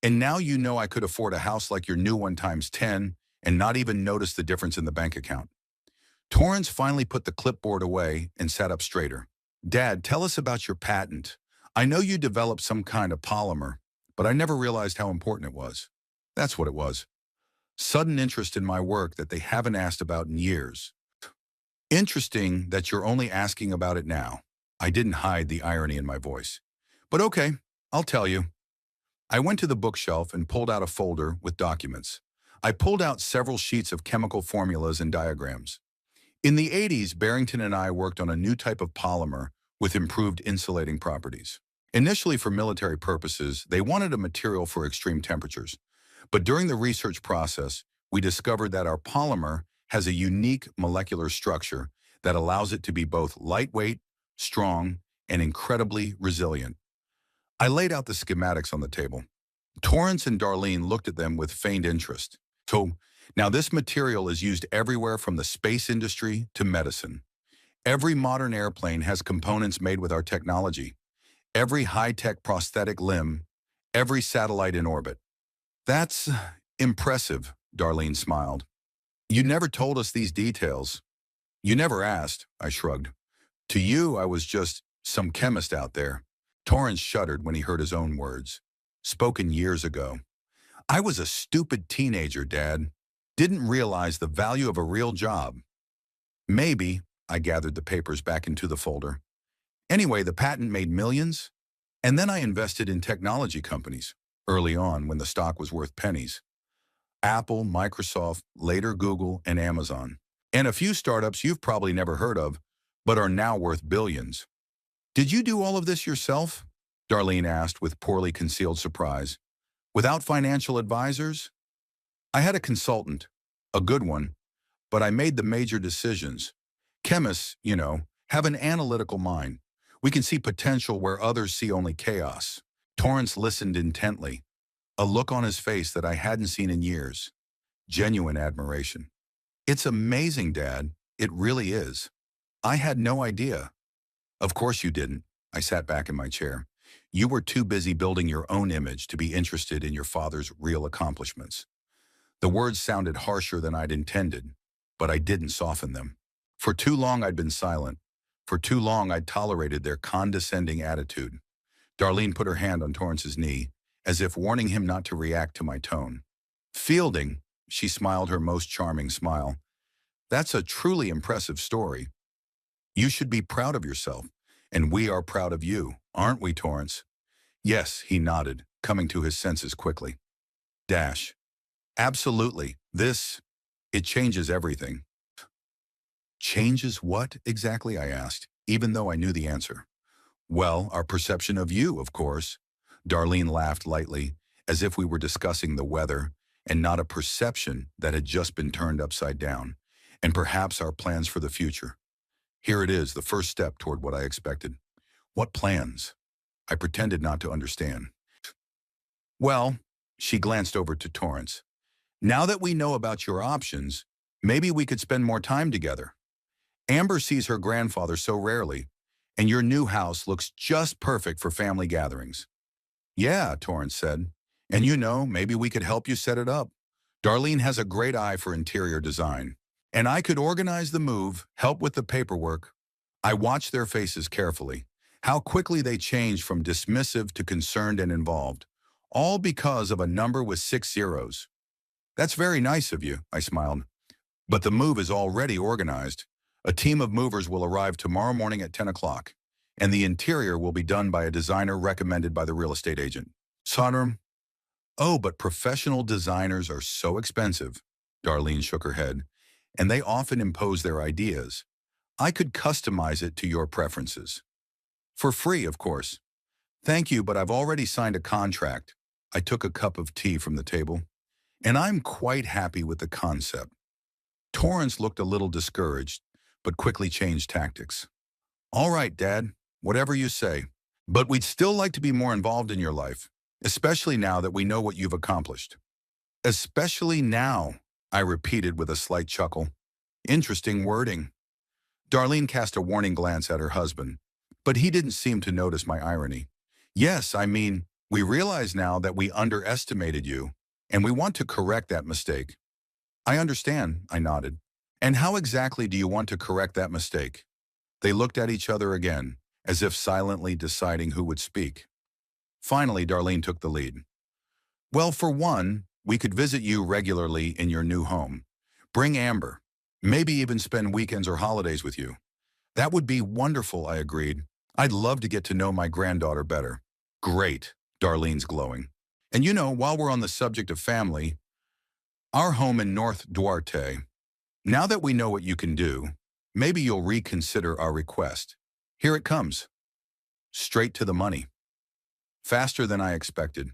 And now you know I could afford a house like your new one times 10 and not even notice the difference in the bank account. Torrance finally put the clipboard away and sat up straighter. Dad, tell us about your patent. I know you developed some kind of polymer, but I never realized how important it was. That's what it was. Sudden interest in my work that they haven't asked about in years. Interesting that you're only asking about it now. I didn't hide the irony in my voice. But okay, I'll tell you. I went to the bookshelf and pulled out a folder with documents. I pulled out several sheets of chemical formulas and diagrams. In the 80s, Barrington and I worked on a new type of polymer with improved insulating properties. Initially for military purposes, they wanted a material for extreme temperatures. But during the research process, we discovered that our polymer has a unique molecular structure that allows it to be both lightweight, strong, and incredibly resilient. I laid out the schematics on the table. Torrance and Darlene looked at them with feigned interest. So, now this material is used everywhere from the space industry to medicine. Every modern airplane has components made with our technology. Every high-tech prosthetic limb, every satellite in orbit. That's impressive, Darlene smiled. You never told us these details. You never asked, I shrugged. To you, I was just some chemist out there. Torrance shuddered when he heard his own words, spoken years ago. I was a stupid teenager, Dad. Didn't realize the value of a real job. Maybe, I gathered the papers back into the folder. Anyway, the patent made millions, and then I invested in technology companies, early on when the stock was worth pennies. Apple, Microsoft, later Google, and Amazon. And a few startups you've probably never heard of, but are now worth billions. Did you do all of this yourself? Darlene asked with poorly concealed surprise. Without financial advisors? I had a consultant, a good one, but I made the major decisions. Chemists, have an analytical mind. We can see potential where others see only chaos. Torrance listened intently, a look on his face that I hadn't seen in years. Genuine admiration. It's amazing, Dad. It really is. I had no idea. Of course you didn't. I sat back in my chair. You were too busy building your own image to be interested in your father's real accomplishments. The words sounded harsher than I'd intended, but I didn't soften them. For too long I'd been silent. For too long I'd tolerated their condescending attitude. Darlene put her hand on Torrance's knee, as if warning him not to react to my tone. Fielding, she smiled her most charming smile. That's a truly impressive story. You should be proud of yourself, and we are proud of you, aren't we, Torrance? Yes, he nodded, coming to his senses quickly. Dash. Absolutely. It changes everything. Changes what exactly? I asked, even though I knew the answer. Well, our perception of you, of course. Darlene laughed lightly, as if we were discussing the weather, and not a perception that had just been turned upside down, and perhaps our plans for the future. Here it is, the first step toward what I expected. What plans? I pretended not to understand. Well, she glanced over to Torrance. Now that we know about your options, maybe we could spend more time together. Amber sees her grandfather so rarely, and your new house looks just perfect for family gatherings. Yeah, Torrance said. And maybe we could help you set it up. Darlene has a great eye for interior design. And I could organize the move, help with the paperwork. I watched their faces carefully, how quickly they changed from dismissive to concerned and involved, all because of a number with 6 zeros. That's very nice of you, I smiled. But the move is already organized. A team of movers will arrive tomorrow morning at 10 o'clock, and the interior will be done by a designer recommended by the real estate agent. Sonrum? Oh, but professional designers are so expensive. Darlene shook her head. And they often impose their ideas. I could customize it to your preferences. For free, of course. Thank you, but I've already signed a contract. I took a cup of tea from the table. And I'm quite happy with the concept. Torrance looked a little discouraged, but quickly changed tactics. All right, Dad, whatever you say. But we'd still like to be more involved in your life, especially now that we know what you've accomplished. Especially now, I repeated with a slight chuckle. Interesting wording. Darlene cast a warning glance at her husband, but he didn't seem to notice my irony. Yes, I mean, we realize now that we underestimated you, and we want to correct that mistake. I understand, I nodded. And how exactly do you want to correct that mistake? They looked at each other again, as if silently deciding who would speak. Finally, Darlene took the lead. Well, for one, we could visit you regularly in your new home. Bring Amber. Maybe even spend weekends or holidays with you. That would be wonderful, I agreed. I'd love to get to know my granddaughter better. Great, Darlene's glowing. And while we're on the subject of family, our home in North Duarte. Now that we know what you can do, maybe you'll reconsider our request. Here it comes. Straight to the money. Faster than I expected.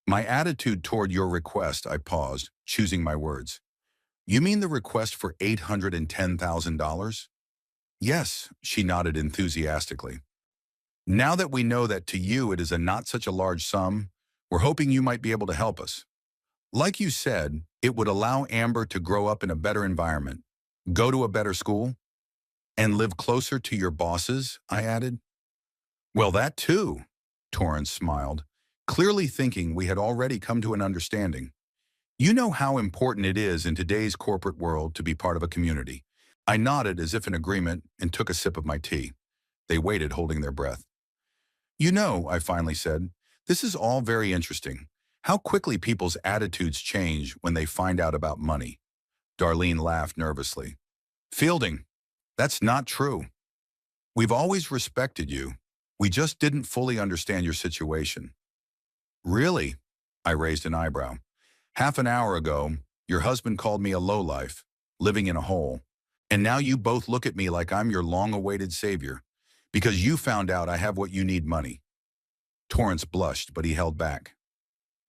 My attitude toward your request, I paused, choosing my words. You mean the request for $810,000? Yes, she nodded enthusiastically. Now that we know that to you it is a not such a large sum, we're hoping you might be able to help us. Like you said, it would allow Amber to grow up in a better environment, go to a better school, and live closer to your bosses, I added. Well, that too, Torrance smiled, clearly thinking we had already come to an understanding. You know how important it is in today's corporate world to be part of a community. I nodded as if in agreement and took a sip of my tea. They waited, holding their breath. I finally said, this is all very interesting. How quickly people's attitudes change when they find out about money. Darlene laughed nervously. Fielding, that's not true. We've always respected you. We just didn't fully understand your situation. Really? I raised an eyebrow. Half an hour ago, your husband called me a lowlife, living in a hole. And now you both look at me like I'm your long-awaited savior. Because you found out I have what you need, money. Torrance blushed, but he held back.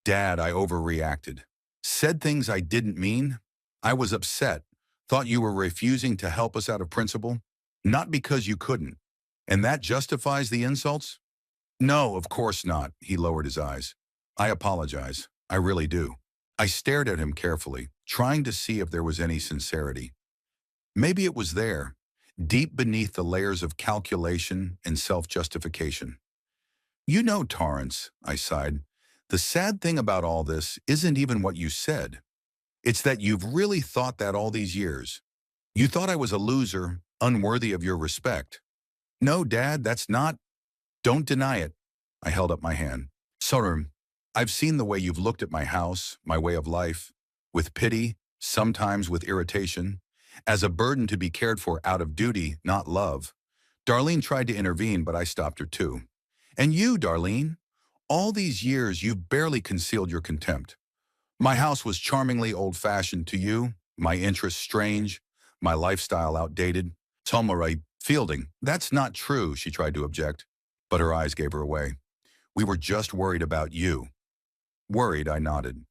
Dad, I overreacted. Said things I didn't mean. I was upset. Thought you were refusing to help us out of principle. Not because you couldn't. And that justifies the insults? No, of course not, he lowered his eyes. I apologize. I really do. I stared at him carefully, trying to see if there was any sincerity. Maybe it was there, deep beneath the layers of calculation and self-justification. You know, Torrance, I sighed, the sad thing about all this isn't even what you said. It's that you've really thought that all these years. You thought I was a loser, unworthy of your respect. No, Dad, that's not. Don't deny it. I held up my hand. Sorry, I've seen the way you've looked at my house, my way of life, with pity, sometimes with irritation, as a burden to be cared for out of duty, not love. Darlene tried to intervene, but I stopped her too. And you, Darlene, all these years you've barely concealed your contempt. My house was charmingly old-fashioned to you, my interests strange, my lifestyle outdated. Tomari, Fielding, that's not true, she tried to object, but her eyes gave her away. We were just worried about you. Worried, I nodded.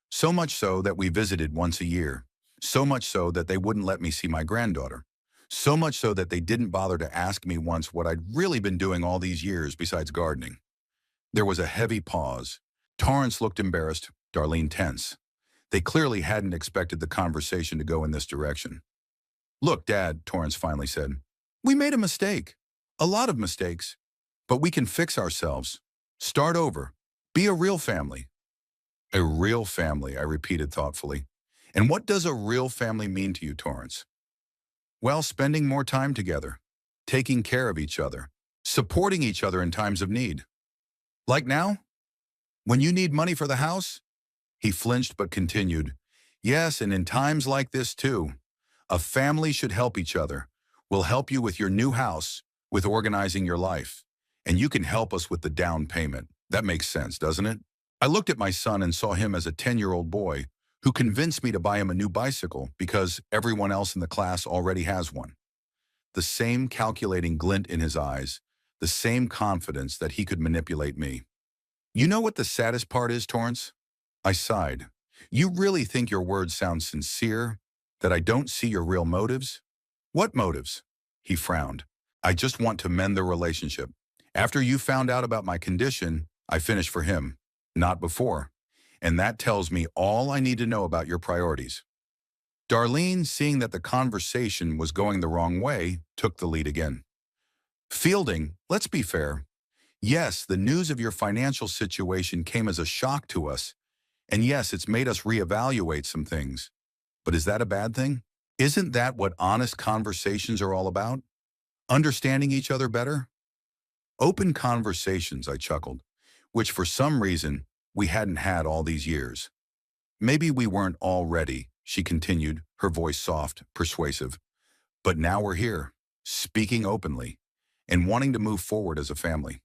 So much so that we visited once a year. So much so that they wouldn't let me see my granddaughter. So much so that they didn't bother to ask me once what I'd really been doing all these years besides gardening. There was a heavy pause. Torrance looked embarrassed, Darlene tense. They clearly hadn't expected the conversation to go in this direction. Look, Dad, Torrance finally said, we made a mistake. A lot of mistakes. But we can fix ourselves. Start over. Be a real family. A real family, I repeated thoughtfully. And what does a real family mean to you, Torrance? Well, spending more time together, taking care of each other, supporting each other in times of need. Like now? When you need money for the house? He flinched but continued. Yes, and in times like this too. A family should help each other. We'll help you with your new house, with organizing your life. And you can help us with the down payment. That makes sense, doesn't it? I looked at my son and saw him as a 10-year-old boy who convinced me to buy him a new bicycle because everyone else in the class already has one. The same calculating glint in his eyes, the same confidence that he could manipulate me. You know what the saddest part is, Torrance? I sighed. You really think your words sound sincere? That I don't see your real motives? What motives? He frowned. I just want to mend the relationship. After you found out about my condition, I finished for him. Not before. And that tells me all I need to know about your priorities. Darlene, seeing that the conversation was going the wrong way, took the lead again. Fielding, let's be fair. Yes, the news of your financial situation came as a shock to us. And yes, it's made us reevaluate some things. But is that a bad thing? Isn't that what honest conversations are all about? Understanding each other better? Open conversations, I chuckled, which for some reason we hadn't had all these years. Maybe we weren't all ready, she continued, her voice soft, persuasive. But now we're here, speaking openly, and wanting to move forward as a family.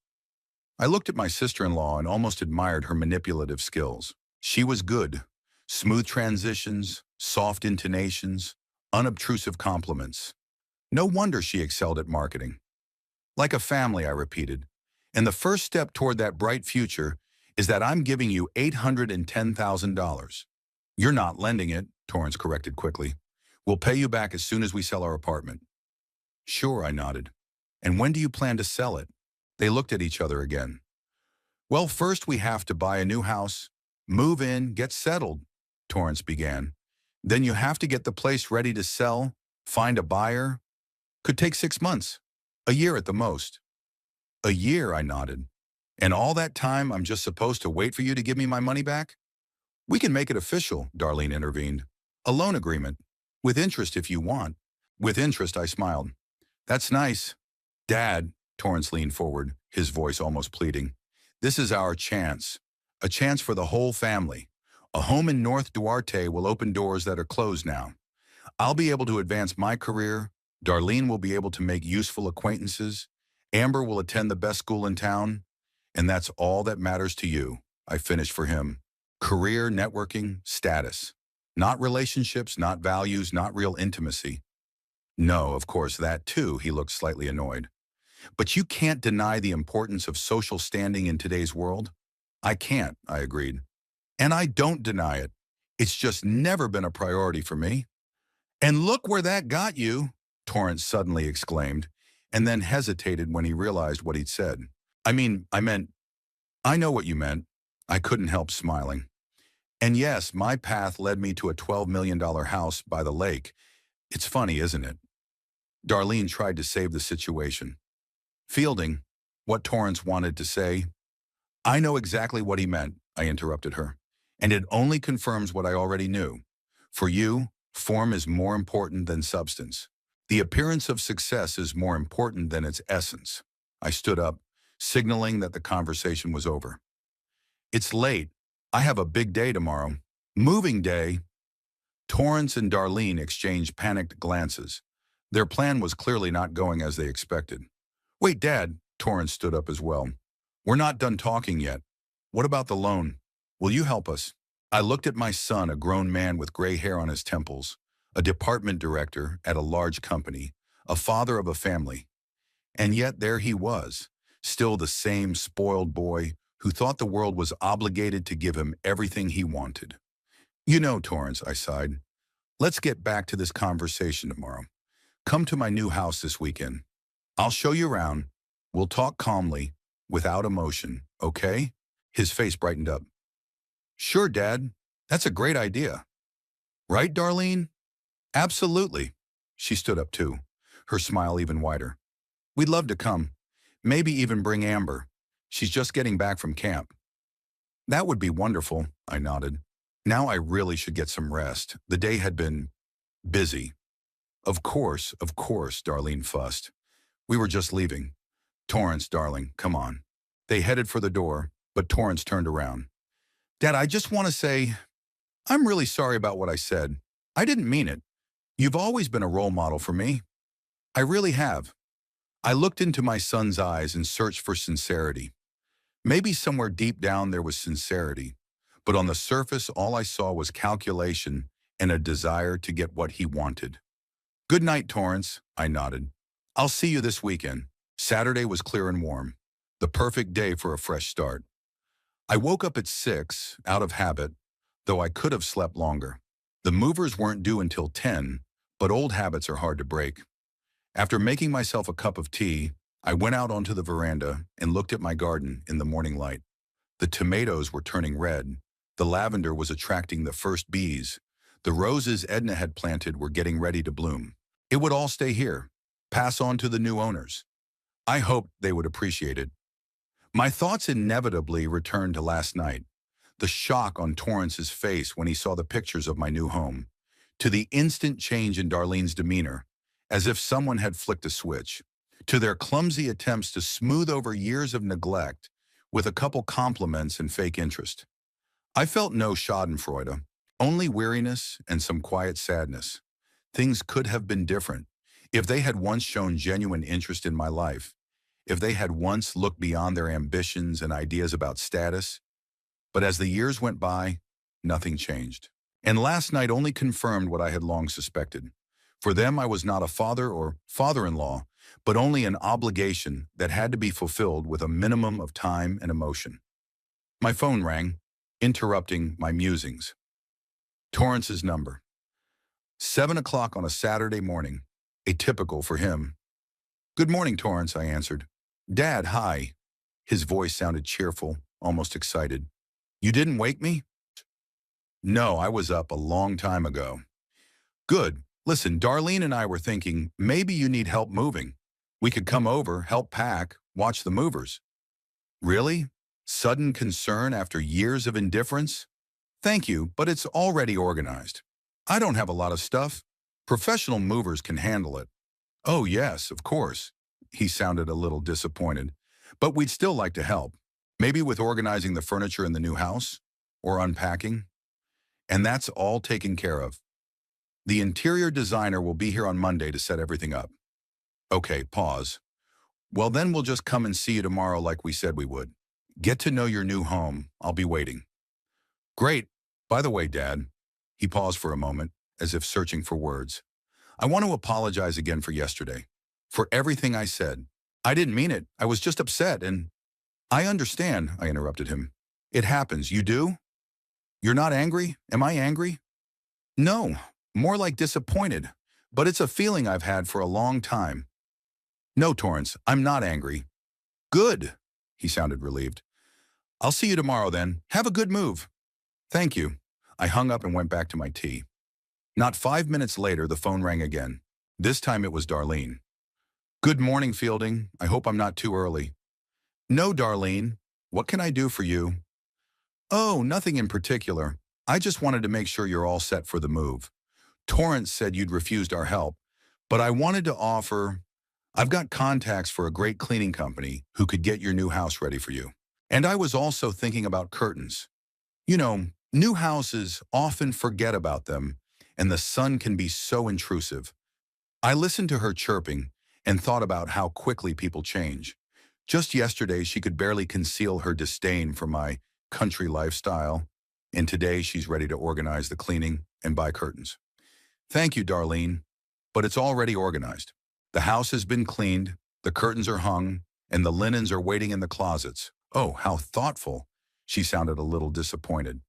I looked at my sister-in-law and almost admired her manipulative skills. She was good. Smooth transitions, soft intonations, unobtrusive compliments. No wonder she excelled at marketing. Like a family, I repeated. And the first step toward that bright future is that I'm giving you $810,000. You're not lending it, Torrance corrected quickly. We'll pay you back as soon as we sell our apartment. Sure, I nodded. And when do you plan to sell it? They looked at each other again. Well, first we have to buy a new house, move in, get settled, Torrance began. Then you have to get the place ready to sell, find a buyer. Could take 6 months, a year at the most. A year, I nodded. And all that time I'm just supposed to wait for you to give me my money back? We can make it official, Darlene intervened. A loan agreement. With interest if you want. With interest, I smiled. That's nice. Dad, Torrance leaned forward, his voice almost pleading. This is our chance. A chance for the whole family. A home in North Duarte will open doors that are closed now. I'll be able to advance my career. Darlene will be able to make useful acquaintances. Amber will attend the best school in town. And that's all that matters to you, I finished for him. Career, networking, status. Not relationships, not values, not real intimacy. No, of course, that too, he looked slightly annoyed. But you can't deny the importance of social standing in today's world. I can't, I agreed. And I don't deny it. It's just never been a priority for me. And look where that got you, Torrance suddenly exclaimed, and then hesitated when he realized what he'd said. I know what you meant. I couldn't help smiling. And yes, my path led me to a $12 million house by the lake. It's funny, isn't it? Darlene tried to save the situation. Fielding what Torrance wanted to say. I know exactly what he meant, I interrupted her. And it only confirms what I already knew. For you, form is more important than substance. The appearance of success is more important than its essence. I stood up, signaling that the conversation was over. It's late. I have a big day tomorrow. Moving day. Torrance and Darlene exchanged panicked glances. Their plan was clearly not going as they expected. Wait, Dad, Torrance stood up as well. We're not done talking yet. What about the loan? Will you help us? I looked at my son, a grown man with gray hair on his temples, a department director at a large company, a father of a family. And yet there he was, still the same spoiled boy who thought the world was obligated to give him everything he wanted. You know, Torrance, I sighed. Let's get back to this conversation tomorrow. Come to my new house this weekend. I'll show you around. We'll talk calmly, without emotion, okay? His face brightened up. Sure, Dad. That's a great idea. Right, Darlene? Absolutely. She stood up too, her smile even wider. We'd love to come. Maybe even bring Amber. She's just getting back from camp. That would be wonderful, I nodded. Now I really should get some rest. The day had been busy. Of course, Darlene fussed. We were just leaving. Torrance, darling, come on. They headed for the door, but Torrance turned around. Dad, I just want to say, I'm really sorry about what I said. I didn't mean it. You've always been a role model for me. I really have. I looked into my son's eyes and searched for sincerity. Maybe somewhere deep down there was sincerity, but on the surface all I saw was calculation and a desire to get what he wanted. Good night, Torrance, I nodded. I'll see you this weekend. Saturday was clear and warm, the perfect day for a fresh start. I woke up at 6, out of habit, though I could have slept longer. The movers weren't due until 10, but old habits are hard to break. After making myself a cup of tea, I went out onto the veranda and looked at my garden in the morning light. The tomatoes were turning red. The lavender was attracting the first bees. The roses Edna had planted were getting ready to bloom. It would all stay here, pass on to the new owners. I hoped they would appreciate it. My thoughts inevitably returned to last night, the shock on Torrance's face when he saw the pictures of my new home, to the instant change in Darlene's demeanor, as if someone had flicked a switch, to their clumsy attempts to smooth over years of neglect with a couple compliments and fake interest. I felt no schadenfreude, only weariness and some quiet sadness. Things could have been different if they had once shown genuine interest in my life, if they had once looked beyond their ambitions and ideas about status. But as the years went by, nothing changed. And last night only confirmed what I had long suspected. For them, I was not a father or father-in-law, but only an obligation that had to be fulfilled with a minimum of time and emotion. My phone rang, interrupting my musings. Torrance's number. 7 o'clock on a Saturday morning, atypical for him. Good morning, Torrance, I answered. Dad, hi. His voice sounded cheerful, almost excited. You didn't wake me? No, I was up a long time ago. Good. Listen, Darlene and I were thinking maybe you need help moving. We could come over, help pack, watch the movers. Really? Sudden concern after years of indifference? Thank you, but it's already organized. I don't have a lot of stuff. Professional movers can handle it. Oh yes, of course. He sounded a little disappointed. But we'd still like to help. Maybe with organizing the furniture in the new house? Or unpacking? And that's all taken care of. The interior designer will be here on Monday to set everything up. Okay, pause. Well, then we'll just come and see you tomorrow like we said we would. Get to know your new home. I'll be waiting. Great. By the way, Dad. He paused for a moment, as if searching for words. I want to apologize again for yesterday. For everything I said. I didn't mean it. I was just upset and I understand, I interrupted him. It happens. You do? You're not angry? Am I angry? No, more like disappointed. But it's a feeling I've had for a long time. No, Torrance, I'm not angry. Good. He sounded relieved. I'll see you tomorrow then. Have a good move. Thank you. I hung up and went back to my tea. Not 5 minutes later, the phone rang again. This time it was Darlene. Good morning, Fielding. I hope I'm not too early. No, Darlene. What can I do for you? Oh, nothing in particular. I just wanted to make sure you're all set for the move. Torrance said you'd refused our help, but I wanted to offer. I've got contacts for a great cleaning company who could get your new house ready for you. And I was also thinking about curtains. You know, new houses often forget about them, and the sun can be so intrusive. I listened to her chirping and thought about how quickly people change. Just yesterday, she could barely conceal her disdain for my country lifestyle, and today she's ready to organize the cleaning and buy curtains. Thank you, Darlene, but it's already organized. The house has been cleaned, the curtains are hung, and the linens are waiting in the closets. Oh, how thoughtful. She sounded a little disappointed.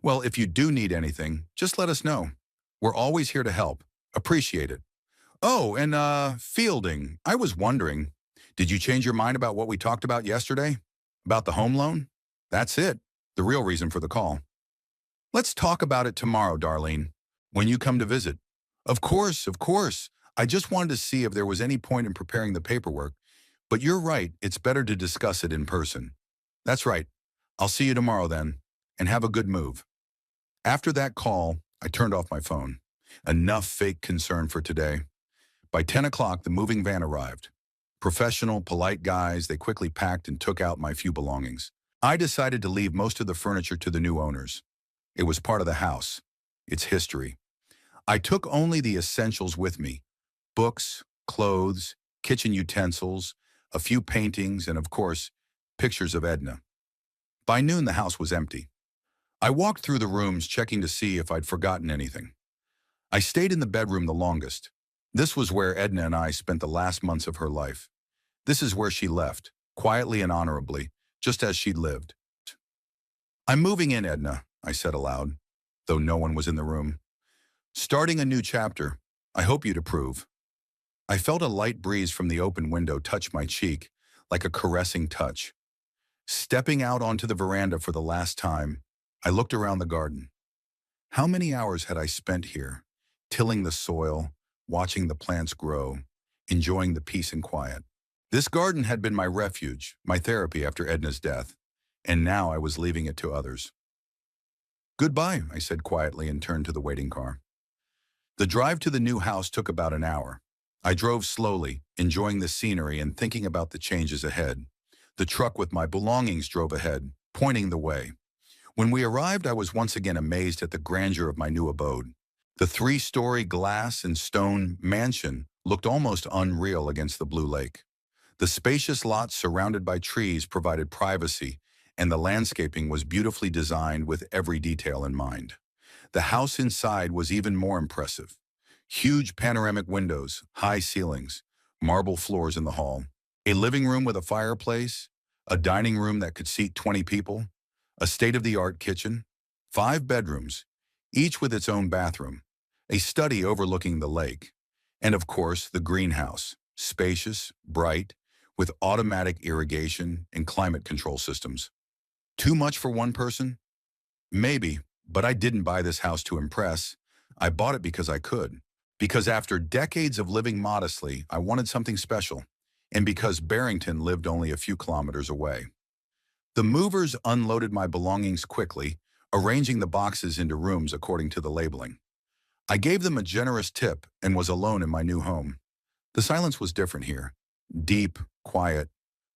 Well, if you do need anything, just let us know. We're always here to help. Appreciate it. Oh, and Fielding, I was wondering, did you change your mind about what we talked about yesterday? About the home loan? That's it, the real reason for the call. Let's talk about it tomorrow, Darlene, when you come to visit. Of course, of course. I just wanted to see if there was any point in preparing the paperwork, but you're right, it's better to discuss it in person. That's right. I'll see you tomorrow then, and have a good move. After that call, I turned off my phone. Enough fake concern for today. By 10 o'clock, the moving van arrived. Professional, polite guys, they quickly packed and took out my few belongings. I decided to leave most of the furniture to the new owners. It was part of the house, its history. I took only the essentials with me: books, clothes, kitchen utensils, a few paintings, and of course, pictures of Edna. By noon, the house was empty. I walked through the rooms checking to see if I'd forgotten anything. I stayed in the bedroom the longest. This was where Edna and I spent the last months of her life. This is where she left, quietly and honorably, just as she'd lived. I'm moving in, Edna, I said aloud, though no one was in the room. Starting a new chapter. I hope you'd approve. I felt a light breeze from the open window touch my cheek, like a caressing touch. Stepping out onto the veranda for the last time, I looked around the garden. How many hours had I spent here, tilling the soil, watching the plants grow, enjoying the peace and quiet? This garden had been my refuge, my therapy after Edna's death, and now I was leaving it to others. Goodbye, I said quietly and turned to the waiting car. The drive to the new house took about an hour. I drove slowly, enjoying the scenery and thinking about the changes ahead. The truck with my belongings drove ahead, pointing the way. When we arrived, I was once again amazed at the grandeur of my new abode. The 3-story glass and stone mansion looked almost unreal against the blue lake. The spacious lots surrounded by trees provided privacy, and the landscaping was beautifully designed with every detail in mind. The house inside was even more impressive. Huge panoramic windows, high ceilings, marble floors in the hall, a living room with a fireplace, a dining room that could seat 20 people, a state-of-the-art kitchen, 5 bedrooms, each with its own bathroom, a study overlooking the lake, and of course the greenhouse, spacious, bright, with automatic irrigation and climate control systems. Too much for one person? Maybe, but I didn't buy this house to impress. I bought it because I could. Because after decades of living modestly, I wanted something special. And because Barrington lived only a few kilometers away. The movers unloaded my belongings quickly, arranging the boxes into rooms according to the labeling. I gave them a generous tip and was alone in my new home. The silence was different here. Deep, quiet,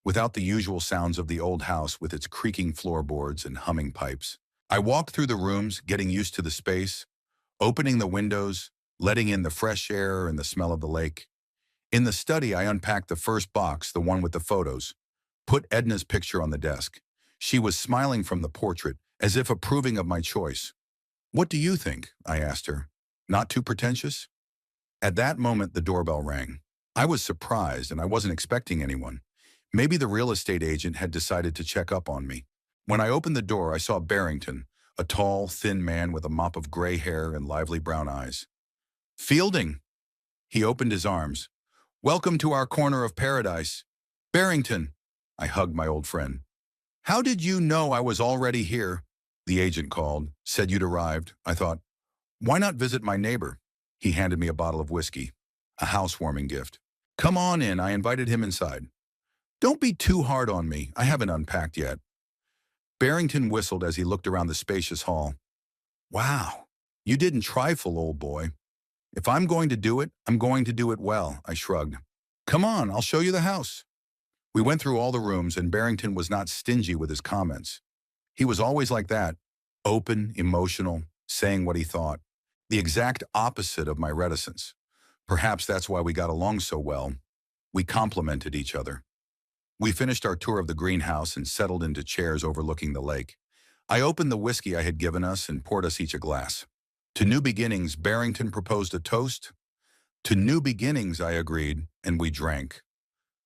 without the usual sounds of the old house with its creaking floorboards and humming pipes. I walked through the rooms, getting used to the space, opening the windows, letting in the fresh air and the smell of the lake. In the study, I unpacked the first box, the one with the photos, put Edna's picture on the desk. She was smiling from the portrait, as if approving of my choice. "What do you think?" I asked her. "Not too pretentious?" At that moment, the doorbell rang. I was surprised and I wasn't expecting anyone. Maybe the real estate agent had decided to check up on me. When I opened the door, I saw Barrington, a tall, thin man with a mop of gray hair and lively brown eyes. Fielding! He opened his arms. Welcome to our corner of paradise. Barrington! I hugged my old friend. How did you know I was already here? The agent called, said you'd arrived. I thought, why not visit my neighbor? He handed me a bottle of whiskey, a housewarming gift. Come on in, I invited him inside. Don't be too hard on me, I haven't unpacked yet. Barrington whistled as he looked around the spacious hall. Wow, you didn't trifle, old boy. If I'm going to do it, I'm going to do it well, I shrugged. Come on, I'll show you the house. We went through all the rooms and Barrington was not stingy with his comments. He was always like that, open, emotional, saying what he thought. The exact opposite of my reticence. Perhaps that's why we got along so well. We complemented each other. We finished our tour of the greenhouse and settled into chairs overlooking the lake. I opened the whiskey I had given us and poured us each a glass. To new beginnings, Barrington proposed a toast. To new beginnings, I agreed, and we drank.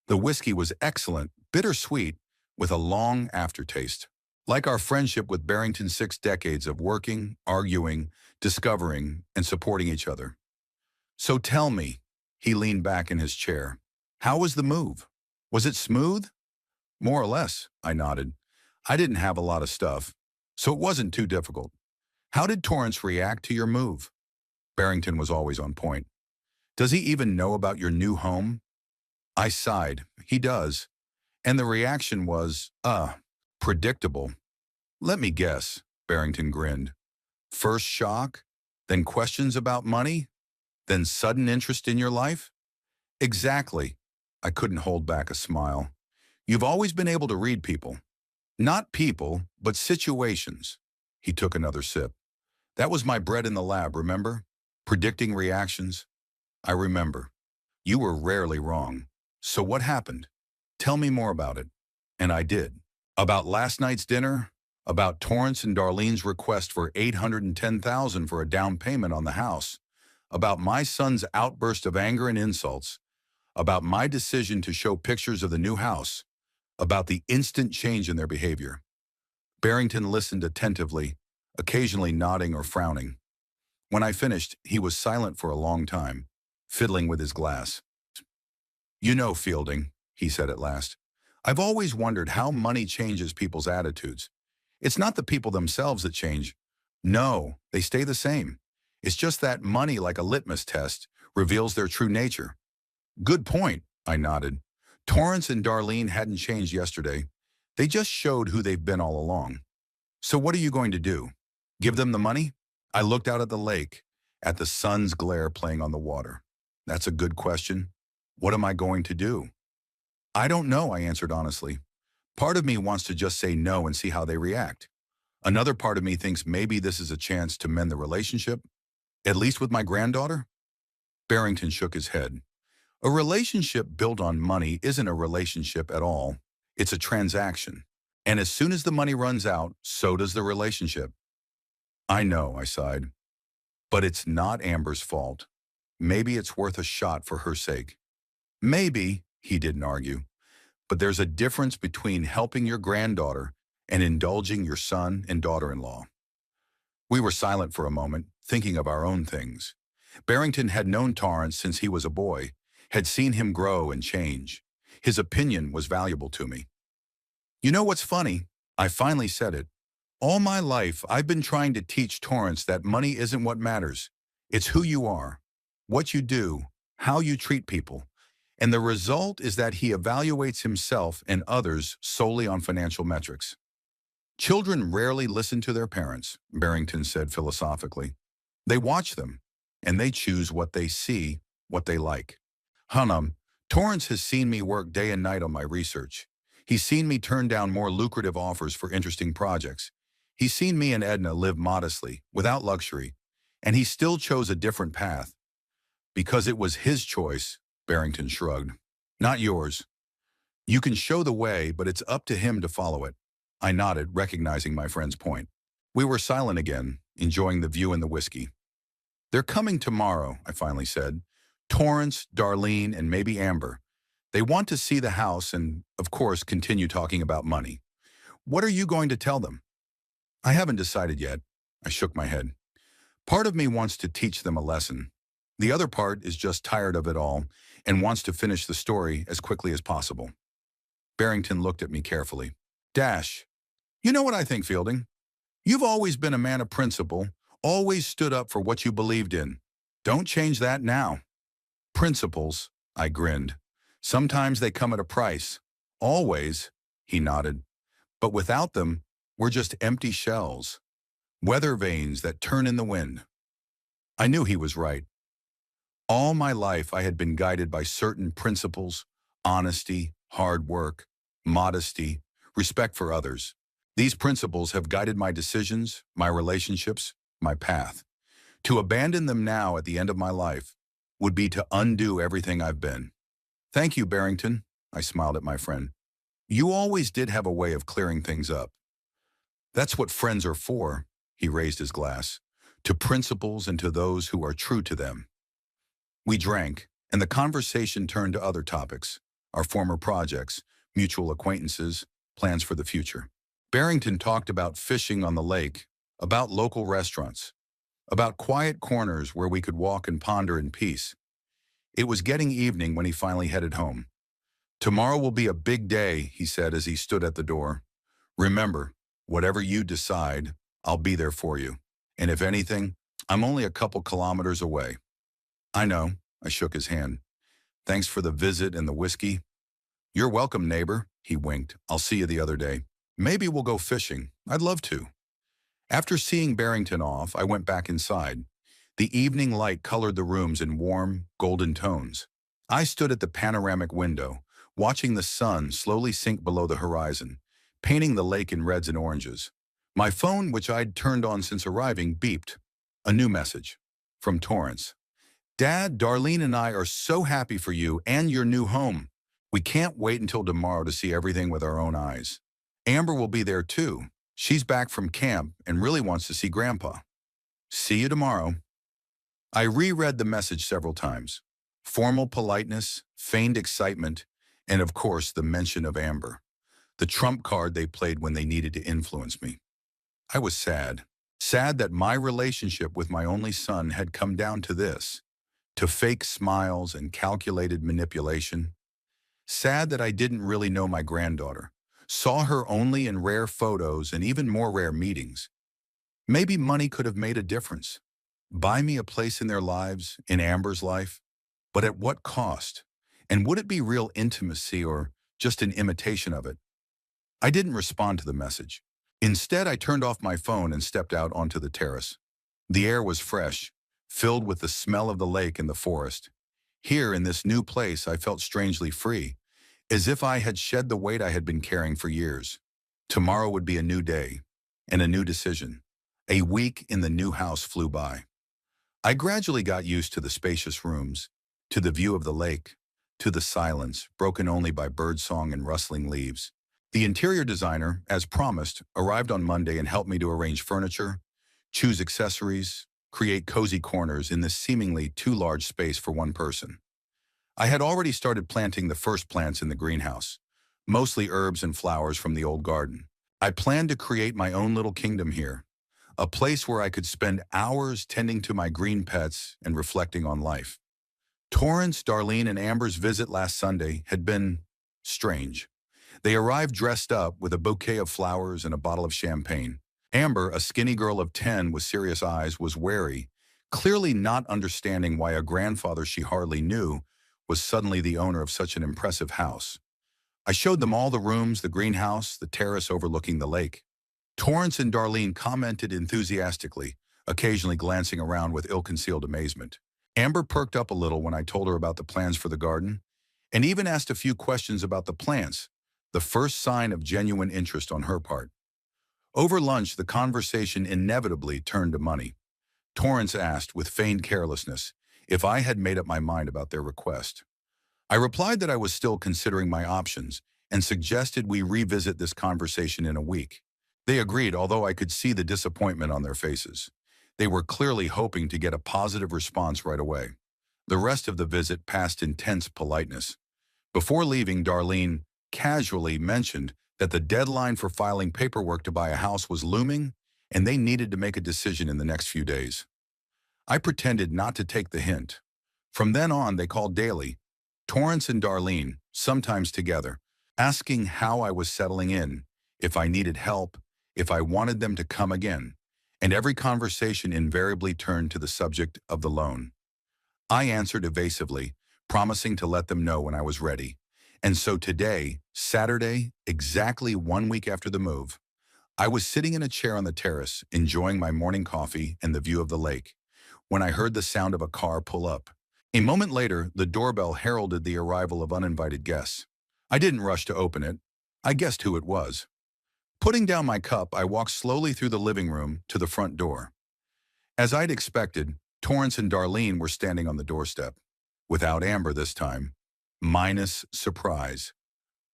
The whiskey was excellent, bittersweet, with a long aftertaste. Like our friendship with Barrington's 6 decades of working, arguing, discovering, and supporting each other. So tell me, he leaned back in his chair, how was the move? Was it smooth? More or less, I nodded. I didn't have a lot of stuff, so it wasn't too difficult. How did Torrance react to your move? Barrington was always on point. Does he even know about your new home? I sighed. He does. And the reaction was, predictable. Let me guess, Barrington grinned. First shock, then questions about money, then sudden interest in your life? Exactly. I couldn't hold back a smile. You've always been able to read people. Not people, but situations. He took another sip. That was my bread in the lab, remember? Predicting reactions. I remember. You were rarely wrong. So what happened? Tell me more about it. And I did. About last night's dinner, about Torrance and Darlene's request for $810,000 for a down payment on the house, about my son's outburst of anger and insults, about my decision to show pictures of the new house, about the instant change in their behavior. Barrington listened attentively, occasionally nodding or frowning. When I finished, he was silent for a long time, fiddling with his glass. You know, Fielding, he said at last, I've always wondered how money changes people's attitudes. It's not the people themselves that change. No, they stay the same. It's just that money, like a litmus test, reveals their true nature. Good point, I nodded. Torrance and Darlene hadn't changed yesterday. They just showed who they've been all along. So what are you going to do? Give them the money? I looked out at the lake, at the sun's glare playing on the water. That's a good question. What am I going to do? I don't know, I answered honestly. Part of me wants to just say no and see how they react. Another part of me thinks maybe this is a chance to mend the relationship, at least with my granddaughter. Barrington shook his head. A relationship built on money isn't a relationship at all. It's a transaction. And as soon as the money runs out, so does the relationship. I know, I sighed. But it's not Amber's fault. Maybe it's worth a shot for her sake. Maybe, he didn't argue. But there's a difference between helping your granddaughter and indulging your son and daughter-in-law. We were silent for a moment, thinking of our own things. Barrington had known Torrance since he was a boy, had seen him grow and change. His opinion was valuable to me. You know what's funny? I finally said it. All my life, I've been trying to teach Torrance that money isn't what matters. It's who you are, what you do, how you treat people. And the result is that he evaluates himself and others solely on financial metrics. Children rarely listen to their parents, Barrington said philosophically. They watch them, and they choose what they see, what they like. Torrance has seen me work day and night on my research. He's seen me turn down more lucrative offers for interesting projects. He's seen me and Edna live modestly, without luxury, and he still chose a different path. Because it was his choice, Barrington shrugged. Not yours. You can show the way, but it's up to him to follow it. I nodded, recognizing my friend's point. We were silent again, enjoying the view and the whiskey. They're coming tomorrow, I finally said. Torrance, Darlene, and maybe Amber. They want to see the house and, of course, continue talking about money. What are you going to tell them? I haven't decided yet. I shook my head. Part of me wants to teach them a lesson. The other part is just tired of it all and wants to finish the story as quickly as possible. Barrington looked at me carefully. Dash, you know what I think, Fielding? You've always been a man of principle, always stood up for what you believed in. Don't change that now. Principles, I grinned. Sometimes they come at a price. Always, he nodded. But without them, we're just empty shells. Weather vanes that turn in the wind. I knew he was right. All my life I had been guided by certain principles: honesty, hard work, modesty, respect for others. These principles have guided my decisions, my relationships, my path. To abandon them now at the end of my life would be to undo everything I've been. Thank you, Barrington, I smiled at my friend. You always did have a way of clearing things up. That's what friends are for, he raised his glass, to principles and to those who are true to them. We drank, and the conversation turned to other topics, our former projects, mutual acquaintances, plans for the future. Barrington talked about fishing on the lake, about local restaurants, about quiet corners where we could walk and ponder in peace. It was getting evening when he finally headed home. Tomorrow will be a big day, he said as he stood at the door. Remember, whatever you decide, I'll be there for you. And if anything, I'm only a couple kilometers away. I know, I shook his hand. Thanks for the visit and the whiskey. You're welcome, neighbor, he winked. I'll see you the other day. Maybe we'll go fishing. I'd love to. After seeing Barrington off, I went back inside. The evening light colored the rooms in warm, golden tones. I stood at the panoramic window, watching the sun slowly sink below the horizon, painting the lake in reds and oranges. My phone, which I'd turned on since arriving, beeped. A new message. From Torrance. Dad, Darlene and I are so happy for you and your new home. We can't wait until tomorrow to see everything with our own eyes. Amber will be there too. She's back from camp and really wants to see Grandpa. See you tomorrow. I reread the message several times. Formal politeness, feigned excitement, and of course the mention of Amber. The trump card they played when they needed to influence me. I was sad. Sad that my relationship with my only son had come down to this. To fake smiles and calculated manipulation. Sad that I didn't really know my granddaughter. Saw her only in rare photos and even more rare meetings. Maybe money could have made a difference. Buy me a place in their lives, in Amber's life. But at what cost? And would it be real intimacy or just an imitation of it? I didn't respond to the message. Instead, I turned off my phone and stepped out onto the terrace. The air was fresh, filled with the smell of the lake and the forest. Here, in this new place, I felt strangely free, as if I had shed the weight I had been carrying for years. Tomorrow would be a new day, and a new decision. A week in the new house flew by. I gradually got used to the spacious rooms, to the view of the lake, to the silence, broken only by birdsong and rustling leaves. The interior designer, as promised, arrived on Monday and helped me to arrange furniture, choose accessories, create cozy corners in this seemingly too large space for one person. I had already started planting the first plants in the greenhouse, mostly herbs and flowers from the old garden. I planned to create my own little kingdom here, a place where I could spend hours tending to my green pets and reflecting on life. Torrance, Darlene, and Amber's visit last Sunday had been strange. They arrived dressed up with a bouquet of flowers and a bottle of champagne. Amber, a skinny girl of 10 with serious eyes, was wary, clearly not understanding why a grandfather she hardly knew was suddenly the owner of such an impressive house. I showed them all the rooms, the greenhouse, the terrace overlooking the lake. Torrance and Darlene commented enthusiastically, occasionally glancing around with ill-concealed amazement. Amber perked up a little when I told her about the plans for the garden, and even asked a few questions about the plants, the first sign of genuine interest on her part. Over lunch, the conversation inevitably turned to money. Torrance asked, with feigned carelessness, if I had made up my mind about their request. I replied that I was still considering my options and suggested we revisit this conversation in a week. They agreed, although I could see the disappointment on their faces. They were clearly hoping to get a positive response right away. The rest of the visit passed in tense politeness. Before leaving, Darlene casually mentioned that the deadline for filing paperwork to buy a house was looming, and they needed to make a decision in the next few days. I pretended not to take the hint. From then on, they called daily, Torrance and Darlene, sometimes together, asking how I was settling in, if I needed help, if I wanted them to come again, and every conversation invariably turned to the subject of the loan. I answered evasively, promising to let them know when I was ready. And so today, Saturday, exactly 1 week after the move, I was sitting in a chair on the terrace, enjoying my morning coffee and the view of the lake, when I heard the sound of a car pull up. A moment later, the doorbell heralded the arrival of uninvited guests. I didn't rush to open it. I guessed who it was. Putting down my cup, I walked slowly through the living room to the front door. As I'd expected, Torrance and Darlene were standing on the doorstep. Without Amber this time. Minus surprise.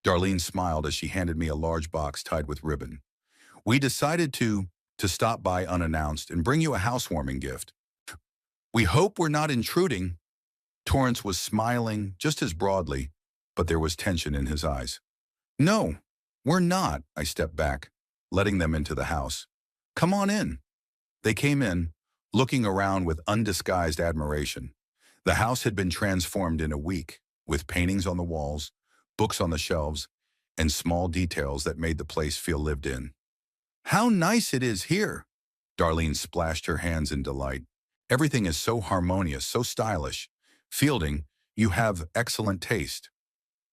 Darlene smiled as she handed me a large box tied with ribbon. We decided to stop by unannounced and bring you a housewarming gift. We hope we're not intruding. Torrance was smiling just as broadly, but there was tension in his eyes. No, we're not, I stepped back, letting them into the house. Come on in. They came in, looking around with undisguised admiration. The house had been transformed in a week, with paintings on the walls, books on the shelves, and small details that made the place feel lived in. How nice it is here! Darlene splashed her hands in delight. Everything is so harmonious, so stylish. Fielding, you have excellent taste.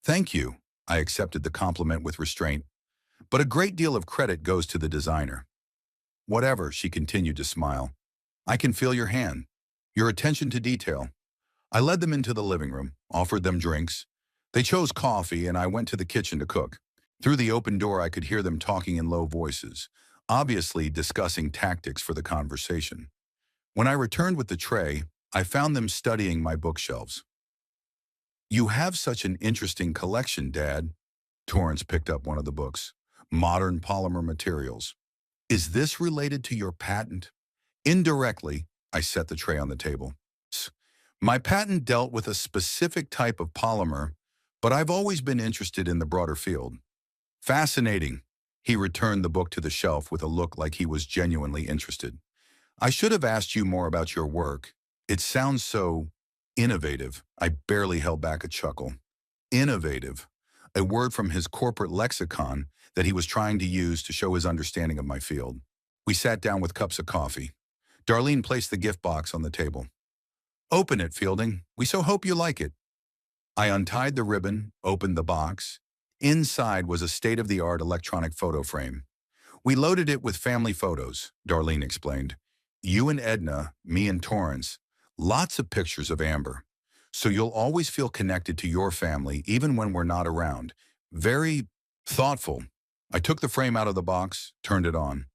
Thank you, I accepted the compliment with restraint, but a great deal of credit goes to the designer. Whatever, she continued to smile. I can feel your hand, your attention to detail. I led them into the living room, offered them drinks. They chose coffee, and I went to the kitchen to cook. Through the open door, I could hear them talking in low voices, obviously discussing tactics for the conversation. When I returned with the tray, I found them studying my bookshelves. You have such an interesting collection, Dad. Torrance picked up one of the books. Modern Polymer Materials. Is this related to your patent? Indirectly, I set the tray on the table. My patent dealt with a specific type of polymer, but I've always been interested in the broader field. Fascinating. He returned the book to the shelf with a look like he was genuinely interested. I should have asked you more about your work. It sounds so innovative. I barely held back a chuckle. Innovative. A word from his corporate lexicon that he was trying to use to show his understanding of my field. We sat down with cups of coffee. Darlene placed the gift box on the table. Open it, Fielding. We so hope you like it. I untied the ribbon, opened the box. Inside was a state-of-the-art electronic photo frame. We loaded it with family photos, Darlene explained. You and Edna, me and Torrance. Lots of pictures of Amber. So you'll always feel connected to your family even when we're not around. Very thoughtful. I took the frame out of the box, turned it on.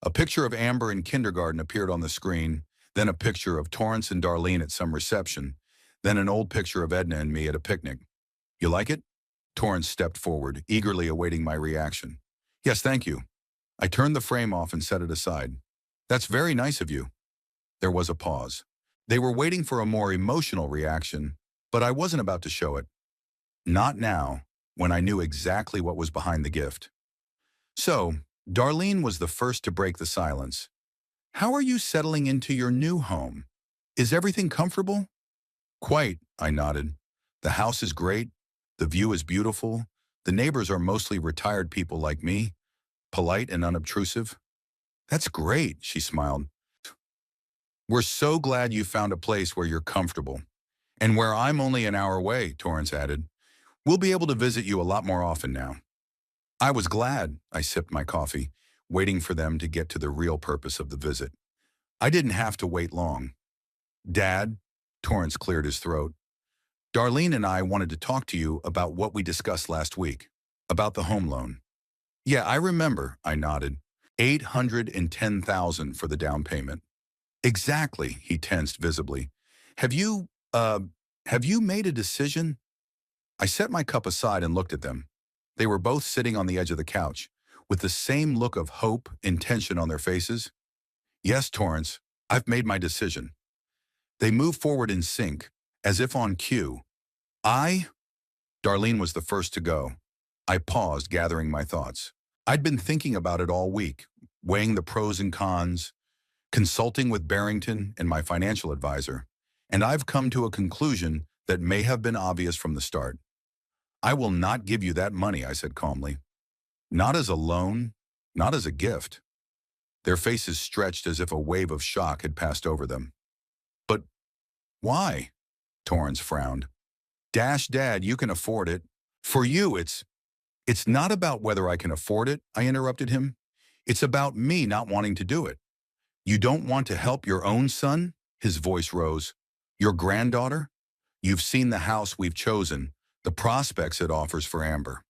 A picture of Amber in kindergarten appeared on the screen, then a picture of Torrance and Darlene at some reception, then an old picture of Edna and me at a picnic. You like it? Torrance stepped forward, eagerly awaiting my reaction. Yes, thank you. I turned the frame off and set it aside. That's very nice of you. There was a pause. They were waiting for a more emotional reaction, but I wasn't about to show it. Not now, when I knew exactly what was behind the gift. So, Darlene was the first to break the silence. How are you settling into your new home? Is everything comfortable? Quite, I nodded. The house is great. The view is beautiful. The neighbors are mostly retired people like me, polite and unobtrusive. That's great, she smiled. We're so glad you found a place where you're comfortable. And where I'm only an hour away, Torrance added. We'll be able to visit you a lot more often now. I was glad. I sipped my coffee, waiting for them to get to the real purpose of the visit. I didn't have to wait long. Dad, Torrance cleared his throat. Darlene and I wanted to talk to you about what we discussed last week, about the home loan. Yeah, I remember, I nodded. $810,000 for the down payment. Exactly, he tensed visibly. Have you made a decision? I set my cup aside and looked at them. They were both sitting on the edge of the couch, with the same look of hope and tension on their faces. Yes, Torrance, I've made my decision. They moved forward in sync, as if on cue. I? Darlene was the first to go. I paused, gathering my thoughts. I'd been thinking about it all week, weighing the pros and cons, consulting with Barrington and my financial advisor, and I've come to a conclusion that may have been obvious from the start. I will not give you that money, I said calmly. Not as a loan, not as a gift. Their faces stretched as if a wave of shock had passed over them. But why? Torrance frowned. Dad, you can afford it. For you, it's not about whether I can afford it, I interrupted him. It's about me not wanting to do it. You don't want to help your own son? His voice rose. Your granddaughter? You've seen the house we've chosen, the prospects it offers for Amber.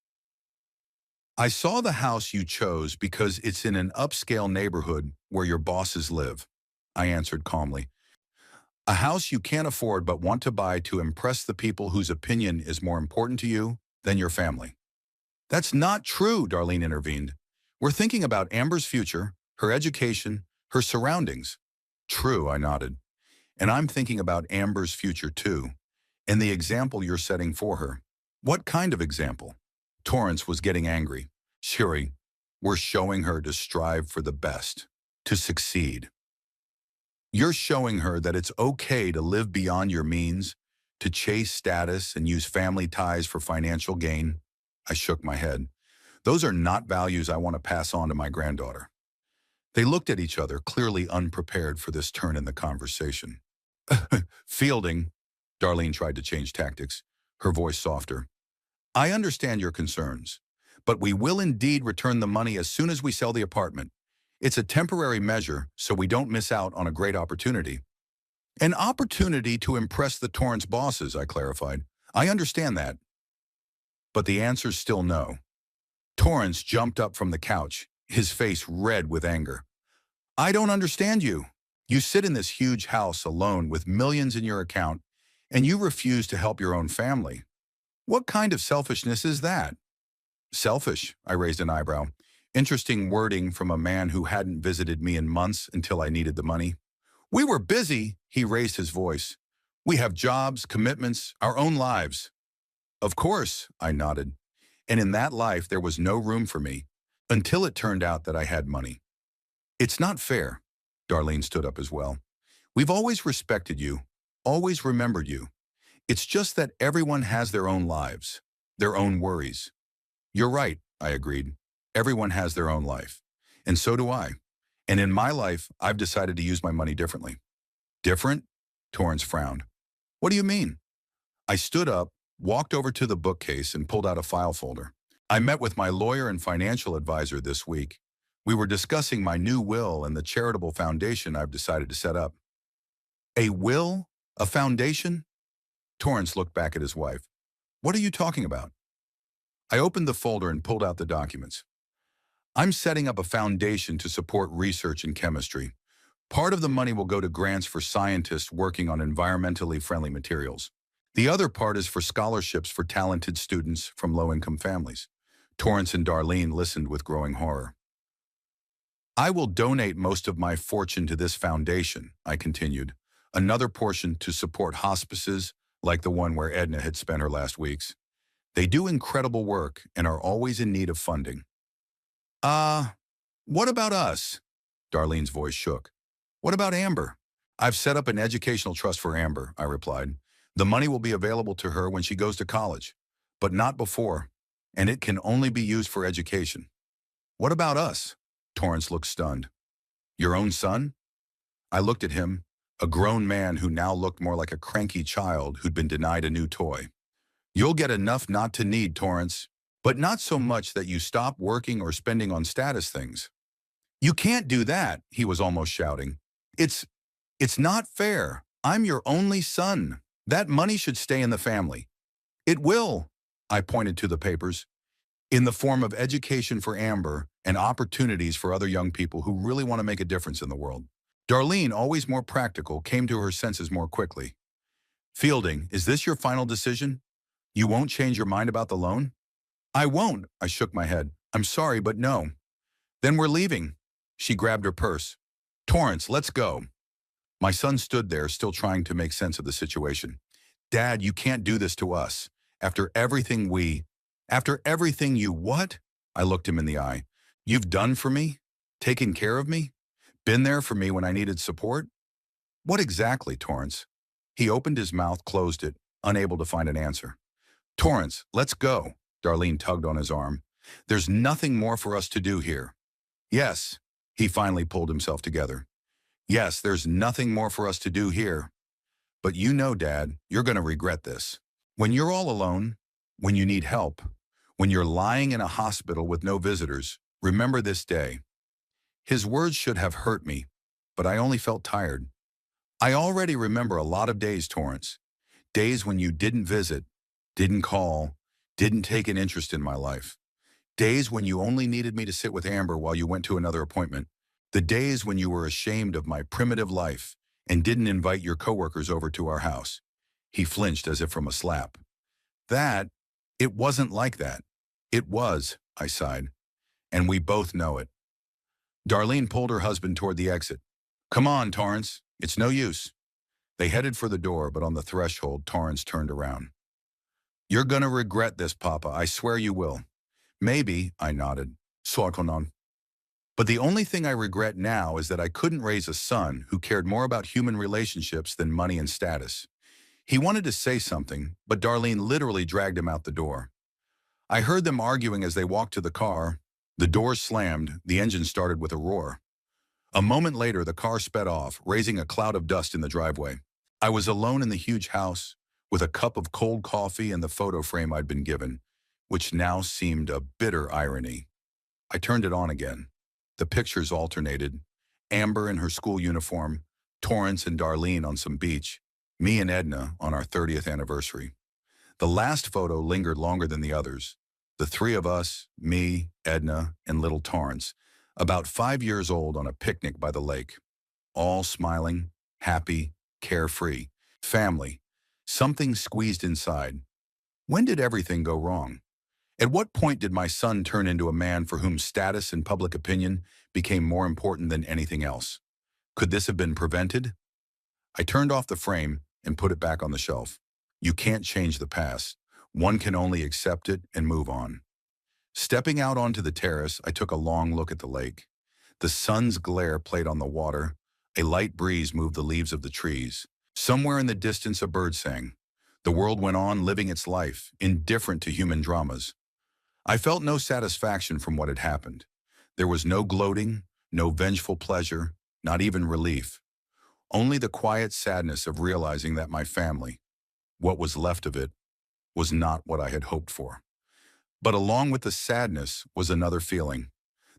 I saw the house you chose because it's in an upscale neighborhood where your bosses live, I answered calmly. A house you can't afford but want to buy to impress the people whose opinion is more important to you than your family. That's not true, Darlene intervened. We're thinking about Amber's future, her education, her surroundings. True, I nodded. And I'm thinking about Amber's future too, and the example you're setting for her. What kind of example? Torrance was getting angry. Shiri, we're showing her to strive for the best, to succeed. You're showing her that it's okay to live beyond your means, to chase status and use family ties for financial gain. I shook my head. Those are not values I want to pass on to my granddaughter. They looked at each other, clearly unprepared for this turn in the conversation. Fielding, Darlene tried to change tactics, her voice softer. I understand your concerns, but we will indeed return the money as soon as we sell the apartment. It's a temporary measure, so we don't miss out on a great opportunity. An opportunity to impress the Torrance bosses, I clarified. I understand that. But the answer's still no. Torrance jumped up from the couch, his face red with anger. I don't understand you. You sit in this huge house alone with millions in your account, and you refuse to help your own family. What kind of selfishness is that? Selfish, I raised an eyebrow. Interesting wording from a man who hadn't visited me in months until I needed the money. We were busy, he raised his voice. We have jobs, commitments, our own lives. Of course, I nodded. And in that life, there was no room for me, until it turned out that I had money. It's not fair. Darlene stood up as well. We've always respected you, always remembered you. It's just that everyone has their own lives, their own worries. You're right, I agreed. Everyone has their own life. And so do I. And in my life, I've decided to use my money differently. Different? Torrance frowned. What do you mean? I stood up, walked over to the bookcase, and pulled out a file folder. I met with my lawyer and financial advisor this week. We were discussing my new will and the charitable foundation I've decided to set up. A will? A foundation? Torrance looked back at his wife. What are you talking about? I opened the folder and pulled out the documents. I'm setting up a foundation to support research in chemistry. Part of the money will go to grants for scientists working on environmentally friendly materials. The other part is for scholarships for talented students from low-income families. Torrance and Darlene listened with growing horror. I will donate most of my fortune to this foundation, I continued. Another portion to support hospices, like the one where Edna had spent her last weeks. They do incredible work and are always in need of funding. What about us? Darlene's voice shook. What about Amber? I've set up an educational trust for Amber, I replied. The money will be available to her when she goes to college, but not before, and it can only be used for education. What about us? Torrance looked stunned. Your own son? I looked at him, a grown man who now looked more like a cranky child who'd been denied a new toy. You'll get enough not to need, Torrance, but not so much that you stop working or spending on status things. You can't do that, he was almost shouting. It's not fair. I'm your only son. That money should stay in the family. It will, I pointed to the papers, in the form of education for Amber and opportunities for other young people who really want to make a difference in the world. Darlene, always more practical, came to her senses more quickly. Fielding, is this your final decision? You won't change your mind about the loan? I won't, I shook my head. I'm sorry, but no. Then we're leaving. She grabbed her purse. Torrance, let's go. My son stood there, still trying to make sense of the situation. Dad, you can't do this to us. After everything after everything you what? I looked him in the eye. You've done for me? Taken care of me? Been there for me when I needed support? What exactly, Torrance? He opened his mouth, closed it, unable to find an answer. Torrance, let's go. Darlene tugged on his arm. There's nothing more for us to do here. Yes, he finally pulled himself together. Yes, there's nothing more for us to do here. But you know, Dad, you're going to regret this. When you're all alone, when you need help, when you're lying in a hospital with no visitors, remember this day. His words should have hurt me, but I only felt tired. I already remember a lot of days, Torrance. Days when you didn't visit, didn't call, didn't take an interest in my life. Days when you only needed me to sit with Amber while you went to another appointment. The days when you were ashamed of my primitive life and didn't invite your coworkers over to our house. He flinched as if from a slap. It wasn't like that. It was, I sighed. And we both know it. Darlene pulled her husband toward the exit. Come on, Torrance. It's no use. They headed for the door, but on the threshold, Torrance turned around. You're gonna regret this, Papa. I swear you will. Maybe, I nodded. Sorkonon. But the only thing I regret now is that I couldn't raise a son who cared more about human relationships than money and status. He wanted to say something, but Darlene literally dragged him out the door. I heard them arguing as they walked to the car. The doors slammed, the engine started with a roar. A moment later, the car sped off, raising a cloud of dust in the driveway. I was alone in the huge house, with a cup of cold coffee and the photo frame I'd been given, which now seemed a bitter irony. I turned it on again. The pictures alternated. Amber in her school uniform, Torrance and Darlene on some beach, me and Edna on our 30th anniversary. The last photo lingered longer than the others. The three of us, me, Edna, and little Torrance, about 5 years old on a picnic by the lake. All smiling, happy, carefree. Family. Something squeezed inside. When did everything go wrong? At what point did my son turn into a man for whom status and public opinion became more important than anything else? Could this have been prevented? I turned off the frame and put it back on the shelf. You can't change the past. One can only accept it and move on. Stepping out onto the terrace, I took a long look at the lake. The sun's glare played on the water. A light breeze moved the leaves of the trees. Somewhere in the distance, a bird sang. The world went on living its life, indifferent to human dramas. I felt no satisfaction from what had happened. There was no gloating, no vengeful pleasure, not even relief. Only the quiet sadness of realizing that my family, what was left of it, was not what I had hoped for. But along with the sadness was another feeling,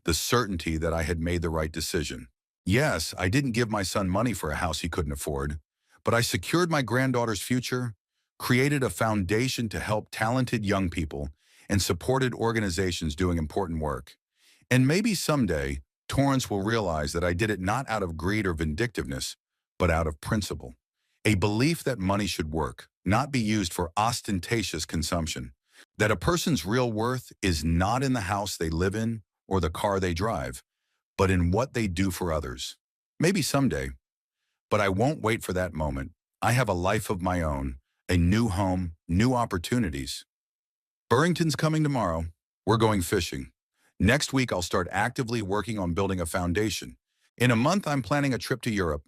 the certainty that I had made the right decision. Yes, I didn't give my son money for a house he couldn't afford, but I secured my granddaughter's future, created a foundation to help talented young people, and supported organizations doing important work. And maybe someday, Torrance will realize that I did it not out of greed or vindictiveness, but out of principle. A belief that money should work, not be used for ostentatious consumption. That a person's real worth is not in the house they live in or the car they drive, but in what they do for others. Maybe someday, but I won't wait for that moment. I have a life of my own, a new home, new opportunities. Burrington's coming tomorrow. We're going fishing. Next week, I'll start actively working on building a foundation. In a month, I'm planning a trip to Europe.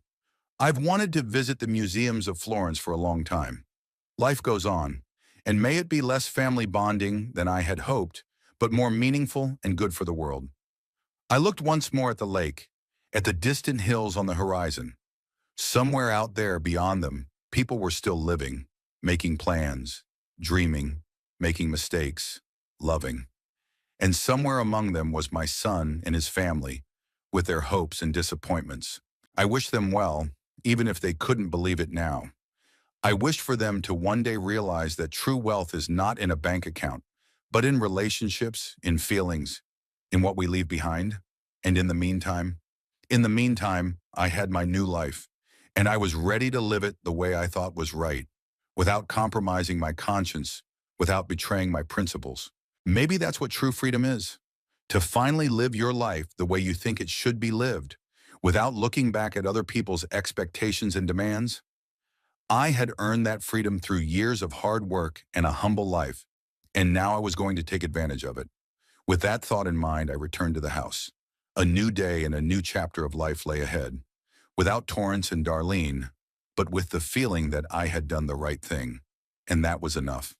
I've wanted to visit the museums of Florence for a long time. Life goes on, and may it be less family bonding than I had hoped, but more meaningful and good for the world. I looked once more at the lake, at the distant hills on the horizon. Somewhere out there beyond them, people were still living, making plans, dreaming, making mistakes, loving. And somewhere among them was my son and his family, with their hopes and disappointments. I wished them well, even if they couldn't believe it now. I wished for them to one day realize that true wealth is not in a bank account, but in relationships, in feelings, in what we leave behind. And in the meantime, I had my new life, and I was ready to live it the way I thought was right, without compromising my conscience, without betraying my principles. Maybe that's what true freedom is, to finally live your life the way you think it should be lived, without looking back at other people's expectations and demands. I had earned that freedom through years of hard work and a humble life, and now I was going to take advantage of it. With that thought in mind, I returned to the house. A new day and a new chapter of life lay ahead, without Torrance and Darlene, but with the feeling that I had done the right thing, and that was enough.